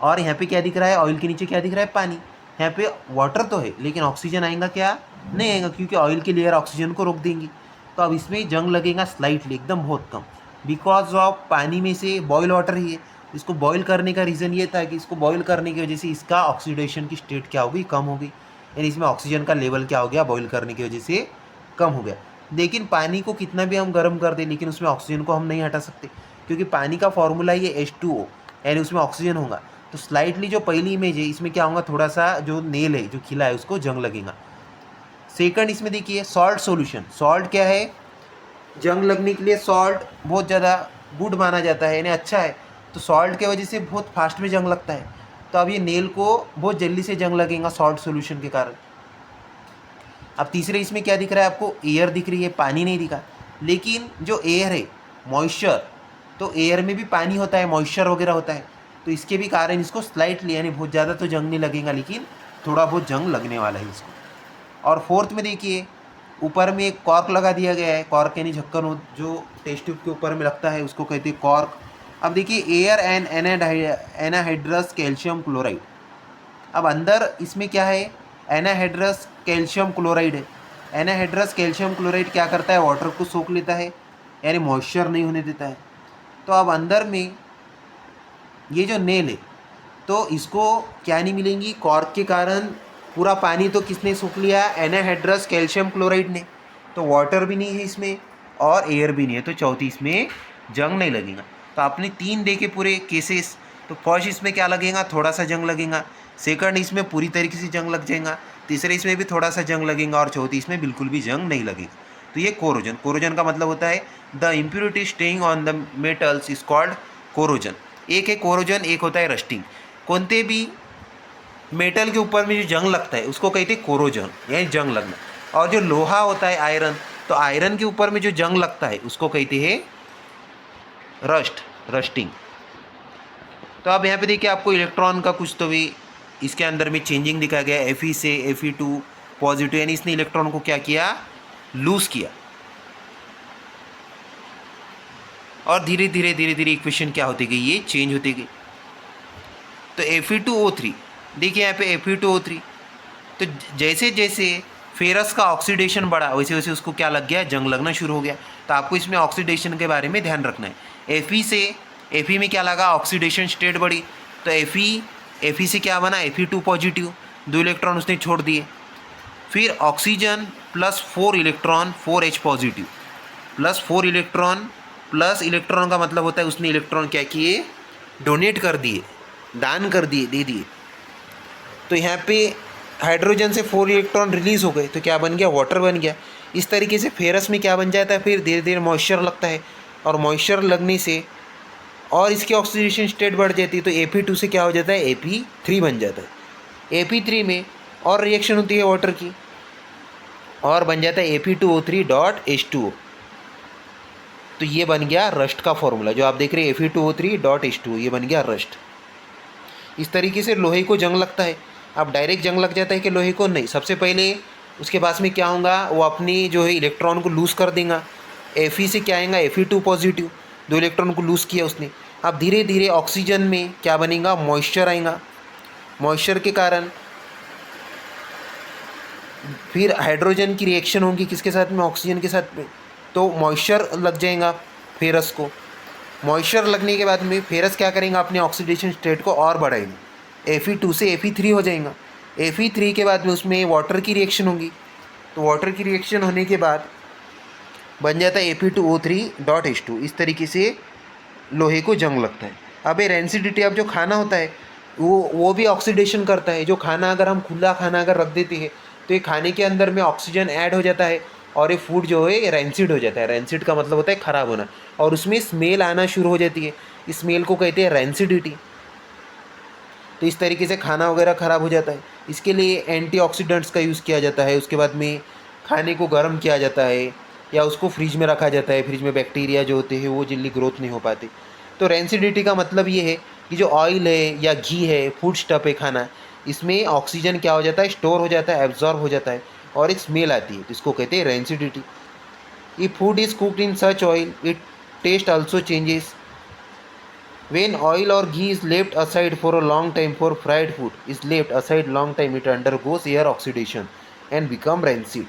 [SPEAKER 1] और यहाँ पे क्या दिख रहा है, ऑयल के नीचे क्या दिख रहा है, पानी। यहाँ पे वाटर तो है लेकिन ऑक्सीजन आएगा क्या, नहीं आएगा, क्योंकि ऑयल की लेयर ऑक्सीजन को रोक देंगी। तो तो अब इसमें जंग लगेगा स्लाइटली, एकदम बहुत कम, बिकॉज ऑफ पानी में से बॉयल वाटर ही है। इसको बॉयल करने का रीज़न ये था कि इसको बॉयल करने की वजह से इसका ऑक्सीडेशन की स्टेट क्या हो गई, कम हो गई, यानी इसमें ऑक्सीजन का लेवल क्या हो गया, बॉयल करने की वजह से कम हो गया। लेकिन पानी को कितना भी हम गर्म कर दें, लेकिन उसमें ऑक्सीजन को हम नहीं हटा सकते, क्योंकि पानी का फॉर्मूला ये H2O, यानी उसमें ऑक्सीजन होगा। तो स्लाइटली जो पहली इमेज है इसमें क्या होगा, थोड़ा सा जो नेल है, जो खिला है, उसको जंग लगेगा। सेकंड इसमें देखिए सॉल्ट सॉल्यूशन, सॉल्ट क्या है, जंग लगने के लिए सॉल्ट बहुत ज़्यादा गुड माना जाता है, यानी अच्छा है। तो सॉल्ट के वजह से बहुत फास्ट में जंग लगता है। तो अब ये नेल को बहुत जल्दी से जंग लगेगा सॉल्ट सॉल्यूशन के कारण। अब तीसरे इसमें क्या दिख रहा है आपको, एयर दिख रही है, पानी नहीं दिखा। लेकिन जो एयर है, मॉइस्चर, तो एयर में भी पानी होता है, मॉइस्चर वगैरह होता है, तो इसके भी कारण इसको स्लाइटली, यानी बहुत ज़्यादा तो जंग नहीं लगेगा, लेकिन थोड़ा बहुत जंग लगने वाला है इसको। और फोर्थ में देखिए ऊपर में एक कॉर्क लगा दिया गया है, कॉर्क यानी ढक्कन जो टेस्ट ट्यूब के ऊपर में लगता है, उसको कहते हैं कॉर्क। अब देखिए एयर एंड एनाहाइड्रस कैल्शियम क्लोराइड। अब अंदर इसमें क्या है, एनाहाइड्रस कैल्शियम क्लोराइड है। एनाहाइड्रस कैल्शियम क्लोराइड क्या करता है, वाटर को सोख लेता है, यानी मॉइस्चर नहीं होने देता है। तो अब अंदर में ये जो नेल है, तो इसको क्या नहीं मिलेंगी, कॉर्क के कारण पूरा पानी तो किसने सोख लिया, एनाहाइड्रस कैल्शियम क्लोराइड ने। तो वाटर भी नहीं है इसमें और एयर भी नहीं है, तो चौथी इसमें जंग नहीं लगेगा। तो आपने 3 देखे पूरे केसेस। तो फर्स्ट इसमें क्या लगेगा, थोड़ा सा जंग लगेगा। सेकंड इसमें पूरी तरीके से जंग लग जाएगा। तीसरे इसमें भी थोड़ा सा जंग लगेगा और चौथी इसमें बिल्कुल भी जंग नहीं लगेगा। तो ये कोरोजन, कोरोजन का मतलब होता है the impurity staying on the metals is called corrosion. एक है कोरोजन, एक होता है रस्टिंग। कोनते भी मेटल के ऊपर में जो जंग लगता है उसको कहते हैं कोरोजन, यानी जंग लगना। और जो लोहा होता है आयरन, तो आयरन के ऊपर में जो जंग लगता है उसको कहते हैं रस्टिंग। तो अब यहाँ पे देखिए आपको इलेक्ट्रॉन का कुछ तो भी इसके अंदर में चेंजिंग दिखाया गया, Fe से Fe2 पॉजिटिव, यानी इसने इलेक्ट्रॉन को क्या किया, लूज किया। और धीरे धीरे इक्वेशन क्या होती गई, ये चेंज होती गई। तो Fe2O3, देखिए यहाँ पे Fe2O3, तो जैसे जैसे फेरस का ऑक्सीडेशन बढ़ा वैसे वैसे उसको क्या लग गया, जंग लगना शुरू हो गया। तो आपको इसमें ऑक्सीडेशन के बारे में ध्यान रखना है। Fe में क्या लगा, ऑक्सीडेशन स्टेट बढ़ी, तो Fe से क्या बना, Fe2 पॉजिटिव, 2 इलेक्ट्रॉन उसने छोड़ दिए। फिर oxygen plus 4 electron 4H positive plus 4 electron, plus electron का मतलब होता है उसने इलेक्ट्रॉन क्या किए, डोनेट कर दिए, दान कर दिए, दे दिए। तो यहाँ पे हाइड्रोजन से 4 इलेक्ट्रॉन रिलीज़ हो गए, तो क्या बन गया, वाटर बन गया। इस तरीके से फेरस में क्या बन जाता है, फिर धीरे धीरे मॉइस्चर लगता है, और मॉइस्चर लगने से और इसकी ऑक्सीडेशन स्टेट बढ़ जाती है, तो Fe2 से क्या हो जाता है, Fe3 बन जाता है। Fe3 में और रिएक्शन होती है वाटर की, और बन जाता है Fe2O3.H2O। तो ये बन गया रस्ट का फॉर्मूला, जो आप देख रहे हैं Fe2O3.H2O, ये बन गया रस्ट। इस तरीके से लोहे को जंग लगता है। अब डायरेक्ट जंग लग जाता है कि लोहे को नहीं, सबसे पहले उसके पास में क्या होगा, वो अपनी जो है इलेक्ट्रॉन को लूज़ कर देगा। Fe से क्या आएगा, Fe2 पॉजिटिव, 2 इलेक्ट्रॉन को लूज़ किया उसने। अब धीरे धीरे ऑक्सीजन में क्या बनेगा, मॉइस्चर आएगा। मॉइस्चर के कारण फिर हाइड्रोजन की रिएक्शन होगी किसके साथ में, ऑक्सीजन के साथ में, तो मॉइस्चर लग जाएगा फेरस को। मॉइस्चर लगने के बाद में फेरस क्या करेगा, अपने ऑक्सीडेशन स्टेट को और बढ़ाएगा, Fe2 से Fe3 हो जाएगा। Fe3 के बाद में उसमें वाटर की रिएक्शन होगी, तो वाटर की रिएक्शन होने के बाद बन जाता है Fe2O3.H2। इस तरीके से लोहे को जंग लगता है। अब ये रेंसिडिटी, अब जो खाना होता है वो भी ऑक्सीडेशन करता है। जो खाना अगर हम खुला खाना अगर रख देते हैं तो ये खाने के अंदर में ऑक्सीजन ऐड हो जाता है और ये फूड जो है रेंसिड हो जाता है। रेंसिड का मतलब होता है ख़राब होना, और उसमें स्मेल आना शुरू हो जाती है। इस स्मेल को कहते हैं रेंसिडिटी। तो इस तरीके से खाना वगैरह ख़राब हो जाता है। इसके लिए एंटीऑक्सीडेंट्स का यूज़ किया जाता है। उसके बाद में खाने को गर्म किया जाता है या उसको फ्रिज में रखा जाता है। फ्रिज में बैक्टीरिया जो होते हैं वो जल्दी ग्रोथ नहीं हो पाते। तो रेंसिडिटी का मतलब ये है कि जो ऑयल है या घी है, फूड स्टफ है, खाना, इसमें ऑक्सीजन क्या हो जाता है, स्टोर हो जाता है, एब्जॉर्ब हो जाता है और एक स्मेल आती है, तो इसको कहते हैं rancidity. If food is cooked in such oil it taste also changes. When oil or ghee is left aside for a long time, for fried food is left aside long time, it undergoes air oxidation and become rancid.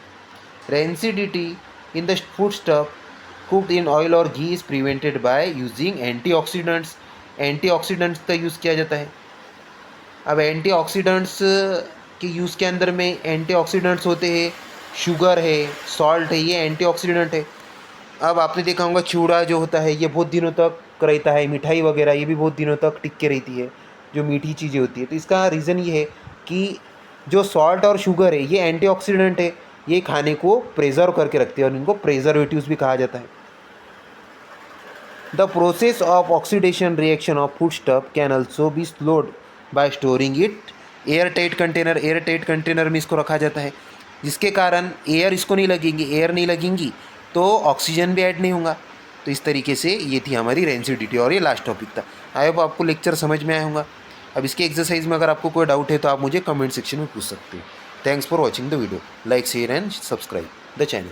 [SPEAKER 1] Rancidity in the food stuff cooked in oil or ghee is prevented by using antioxidants. Antioxidants का use किया जाता है। अब antioxidants के use के अंदर में antioxidants होते हैं, शुगर है, सॉल्ट है, ये एंटीऑक्सीडेंट है। अब आपने देखा होगा चूड़ा जो होता है ये बहुत दिनों तक रहता है, मिठाई वगैरह ये भी बहुत दिनों तक टिक के रहती है, जो मीठी चीज़ें होती है। तो इसका रीज़न ये है कि जो सॉल्ट और शुगर है ये एंटीऑक्सीडेंट है, ये खाने को प्रिजर्व करके रखते हैं और इनको प्रिजर्वेटिव्स भी कहा जाता है। The process of oxidation reaction of food stuff can also be slowed bye storing it air tight container. Air tight container में इसको रखा जाता है, जिसके कारण एयर इसको नहीं लगेंगी, एयर नहीं लगेंगी तो ऑक्सीजन भी ऐड नहीं होगा। तो इस तरीके से ये थी हमारी रेंसिडिटी और ये लास्ट टॉपिक था। आई होप आपको लेक्चर समझ में आया होगा। अब इसके एक्सरसाइज में अगर आपको कोई डाउट है तो आप मुझे कमेंट सेक्शन में पूछ सकते हो। Thanks for watching the video. Like share and subscribe the channel.